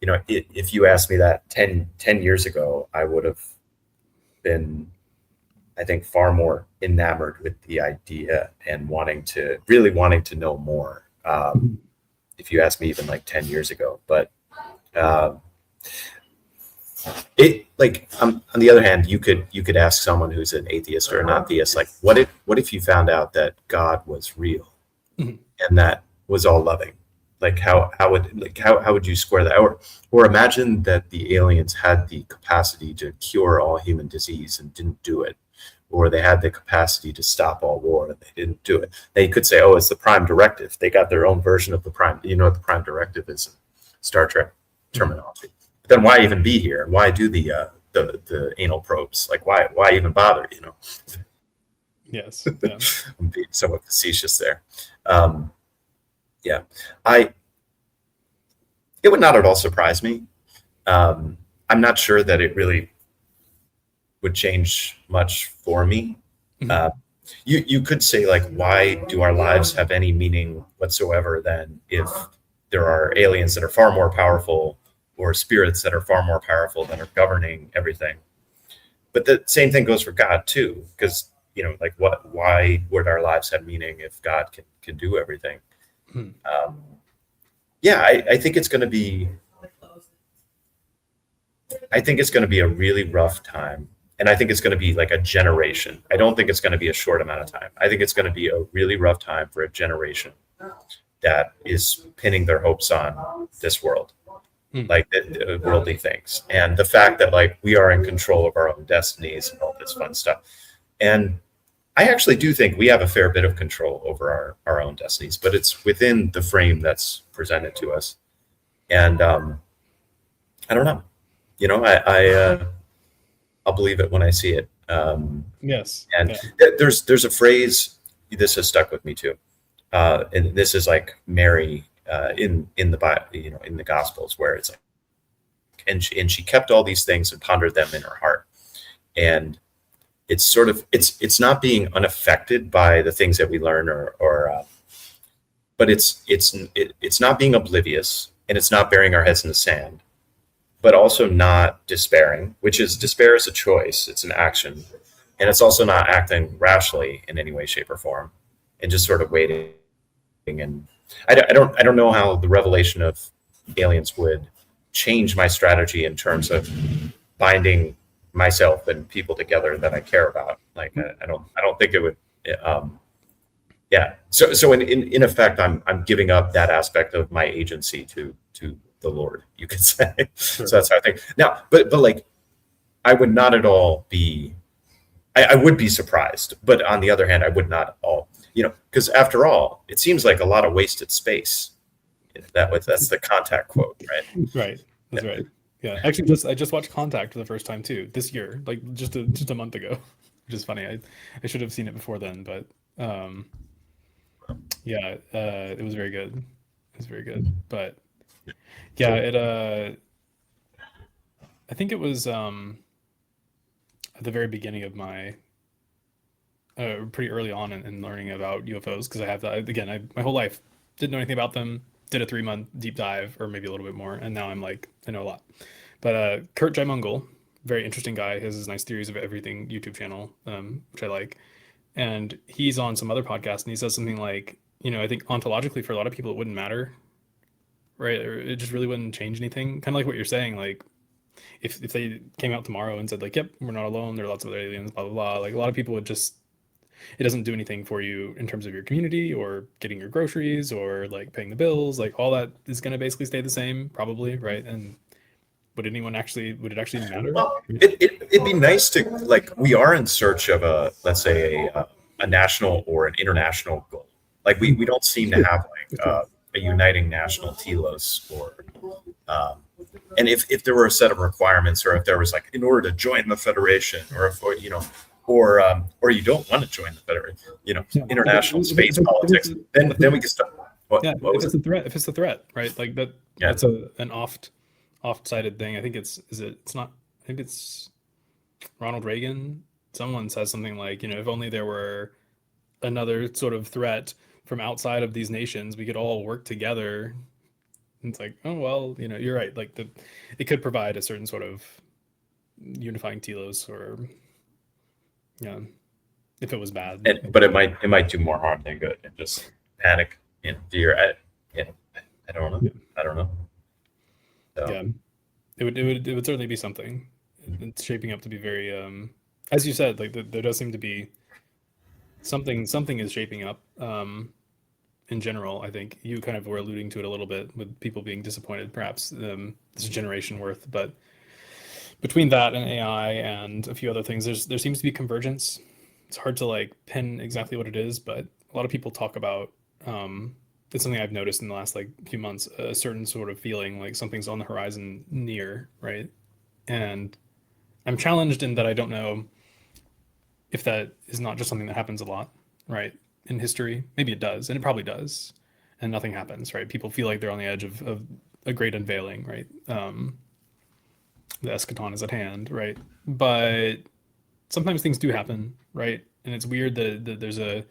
you know, if you asked me that 10 years ago, I would have been, I think, far more enamored with the idea and really wanting to know more. If you asked me even like 10 years ago, but it like on the other hand, you could ask someone who's an atheist or an non-theist, like, what if you found out that God was real and that was all loving? Like how would you square that? Or imagine that the aliens had the capacity to cure all human disease and didn't do it, or they had the capacity to stop all war and they didn't do it. They could say, oh, it's the prime directive. They got their own version of the prime. You know what the prime directive is in Star Trek terminology. But then why even be here? Why do the anal probes? Like why even bother? You know. Yes. Yeah. I'm being somewhat facetious there. Yeah, it would not at all surprise me. I'm not sure that it really would change much for me. You could say, like, why do our lives have any meaning whatsoever then if there are aliens that are far more powerful, or spirits that are far more powerful that are governing everything? But the same thing goes for God too, because, you know, like why would our lives have meaning if God can do everything? Yeah, I think it's going to be. I think it's going to be a really rough time, and I think it's going to be like a generation. I don't think it's going to be a short amount of time. I think it's going to be a really rough time for a generation that is pinning their hopes on this world, like the worldly things, and the fact that like we are in control of our own destinies and all this fun stuff. And I actually do think we have a fair bit of control over our own destinies, but it's within the frame that's presented to us. And I don't know, you know, I'll believe it when I see it. Yes. And there's a phrase, this has stuck with me too. And this is like Mary in the Bible, you know, in the Gospels, where it's like, and she kept all these things and pondered them in her heart. And it's sort of, it's not being unaffected by the things that we learn, but it's not being oblivious, and it's not burying our heads in the sand, but also not despairing, despair is a choice. It's an action. And it's also not acting rashly in any way, shape, or form, and just sort of waiting And I don't know how the revelation of aliens would change my strategy in terms of binding myself and people together that I care about. Like I don't think it would. Yeah. So in effect, I'm giving up that aspect of my agency to the Lord, you could say. Sure. So that's how I think. Now, but like, I would not at all be. I would be surprised, but on the other hand, I would not all. Because after all, it seems like a lot of wasted space. That's the Contact quote, right? Right. That's right. Yeah. Actually, I just watched Contact for the first time too this year, like just a month ago, which is funny. I should have seen it before then, but yeah, it was very good. It was very good, but yeah, I think it was at the very beginning of my pretty early on in learning about UFOs, because I have that again. My whole life didn't know anything about them. Did a 3-month deep dive, or maybe a little bit more, and now I'm like, I know a lot. But Kurt Jaimungal, very interesting guy, has his nice theories of everything YouTube channel, which I like. And he's on some other podcast, and he says something like, I think ontologically for a lot of people it wouldn't matter, right? Or it just really wouldn't change anything. Kind of like what you're saying, like if they came out tomorrow and said like, yep, we're not alone, there are lots of other aliens, blah blah blah. Like a lot of people would just, it doesn't do anything for you in terms of your community or getting your groceries or like paying the bills. Like all that is going to basically stay the same, probably, right? And would it actually matter? Well, it'd be nice to, like, we are in search of let's say a national or an international goal. Like we don't seem to have like a uniting national telos, or and if there were a set of requirements, or if there was like, in order to join the federation, or if or you don't want to join the federation, international space politics, then we can start. What was it's it? a threat. If it's a threat, right? Like that. Yeah. That's an oft-cited thing. I think it's not. I think it's Ronald Reagan. Someone says something like, if only there were another sort of threat from outside of these nations, we could all work together. And it's like, oh well, you're right. Like it could provide a certain sort of unifying telos, or if it was bad. But it might do more harm than good, and just panic and fear. I don't know. I don't know. So. Yeah, it would certainly be something. It's shaping up to be very, as you said, like there does seem to be something is shaping up. In general, I think you kind of were alluding to it a little bit with people being disappointed, perhaps this generation worth. But between that and AI and a few other things, there seems to be convergence. It's hard to like pin exactly what it is, but a lot of people talk about. It's something I've noticed in the last like few months, a certain sort of feeling like something's on the horizon near, right? And I'm challenged in that I don't know if that is not just something that happens a lot, right? In history, maybe it does, and it probably does, and nothing happens, right? People feel like they're on the edge of a great unveiling, right? The eschaton is at hand, right? But sometimes things do happen, right? And it's weird that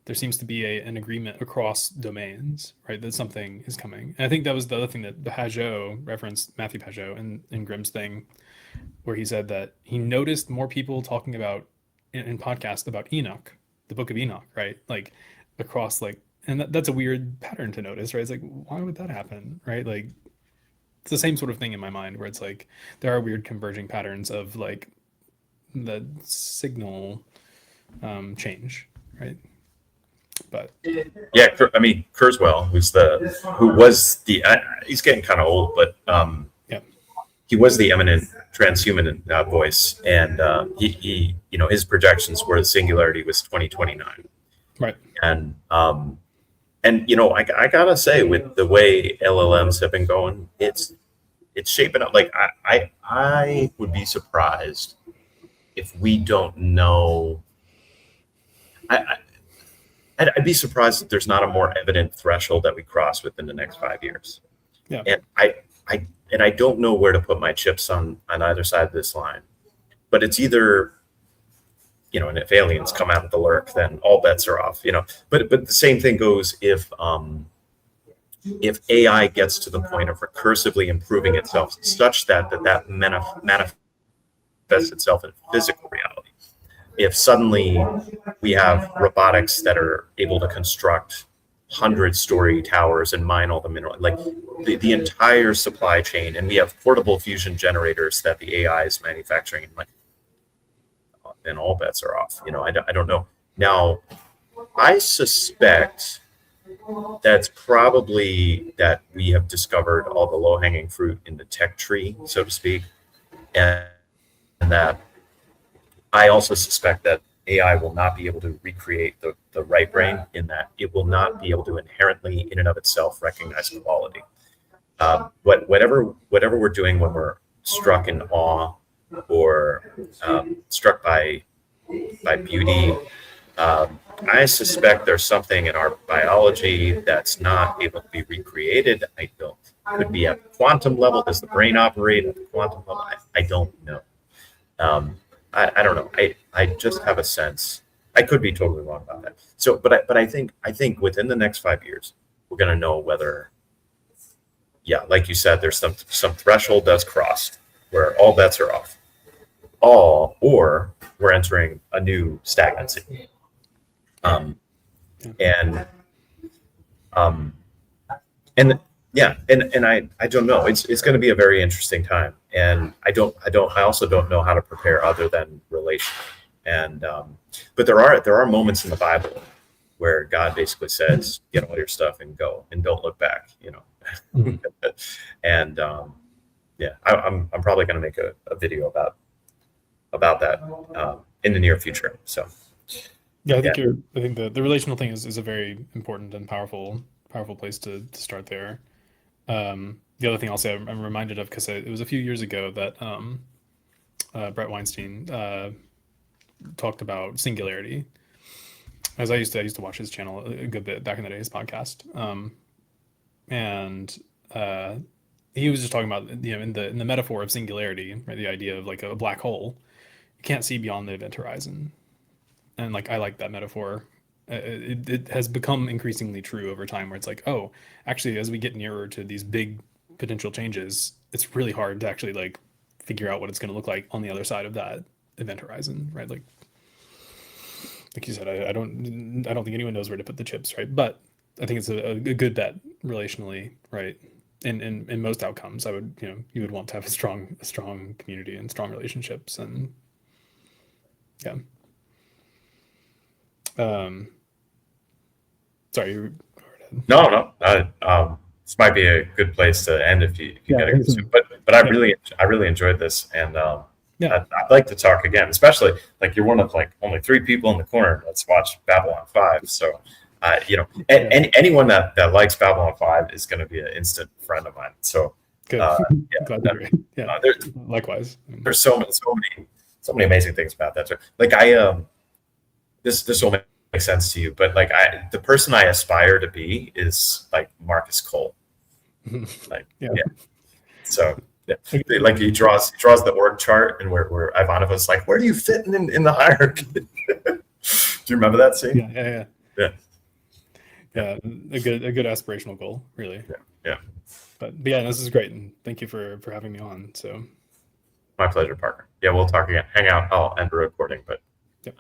there seems to be an agreement across domains, right? That something is coming. And I think that was the other thing that Pajot referenced, Matthew Pajot, in Grimm's thing, where he said that he noticed more people talking about in podcasts about Enoch, the book of Enoch, right? Like across like, and that's a weird pattern to notice, right? It's like, why would that happen, right? Like it's the same sort of thing in my mind, where it's like there are weird converging patterns of like the signal change, right? But yeah, I mean Kurzweil, he's getting kind of old, but yeah, he was the eminent transhuman voice, and he his projections were the singularity was 2029, right. And I gotta say, with the way LLMs have been going, it's shaping up. Like I would be surprised if we don't know. I'd be surprised if there's not a more evident threshold that we cross within the next 5 years. Yeah. And I don't know where to put my chips on either side of this line, but it's either, and if aliens come out of the lurk, then all bets are off, but the same thing goes if AI gets to the point of recursively improving itself such that manifests itself in physical reality. If suddenly we have robotics that are able to construct 100-story towers and mine all the mineral, like the entire supply chain. And we have portable fusion generators that the AI is manufacturing, and like, then all bets are off. I don't know. Now, I suspect that's probably that we have discovered all the low-hanging fruit in the tech tree, so to speak, and that I also suspect that AI will not be able to recreate the right brain, in that it will not be able to inherently, in and of itself, recognize quality. Whatever we're doing when we're struck in awe or struck by beauty, I suspect there's something in our biology that's not able to be recreated. I don't. Could be at the quantum level. Does the brain operate at the quantum level? I don't know. I don't know. I just have a sense. I could be totally wrong about that. So, but I think within the next 5 years, we're going to know whether, yeah, like you said, there's some threshold that's crossed where all bets are off, or we're entering a new stagnancy. And I don't know. It's going to be a very interesting time, and I also don't know how to prepare other than relationally. And but there are moments in the Bible where God basically says, "Get all your stuff and go, and don't look back." Mhm. And I'm probably going to make a video about that in the near future. So Yeah, I think the relational thing is a very important and powerful place to start there. The other thing I'll say, I'm reminded of, because it was a few years ago that Brett Weinstein talked about singularity. As I used to watch his channel a good bit back in the day, his podcast, and he was just talking about, in the metaphor of singularity, right? The idea of like a black hole, you can't see beyond the event horizon, and like I like that metaphor. It has become increasingly true over time, where it's like, oh, actually, as we get nearer to these big potential changes, it's really hard to actually like figure out what it's going to look like on the other side of that event horizon, right? Like you said, I don't think anyone knows where to put the chips, right? But I think it's a good bet relationally, right? In most outcomes, you would want to have a strong community and strong relationships, and yeah. Sorry, no. This might be a good place to end if you yeah, get a good soup. But I really enjoyed this, and yeah. I'd like to talk again, especially like you're one of like only 3 people in the corner that's watched Babylon 5. So, anyone that likes Babylon 5 is going to be an instant friend of mine. So, Good. Glad to hear it. Yeah. Likewise. There's so many amazing things about that. So, like this will make sense to you, but like the person I aspire to be is like Marcus Cole. Like, yeah. So. Yeah. Like he draws the org chart, and where Ivanova's like, where do you fit in the hierarchy? Do you remember that scene? Yeah. A good aspirational goal, really. Yeah. But yeah, this is great, and thank you for having me on. So my pleasure, partner. Yeah, we'll talk again. Hang out. I'll end the recording, but. Yep.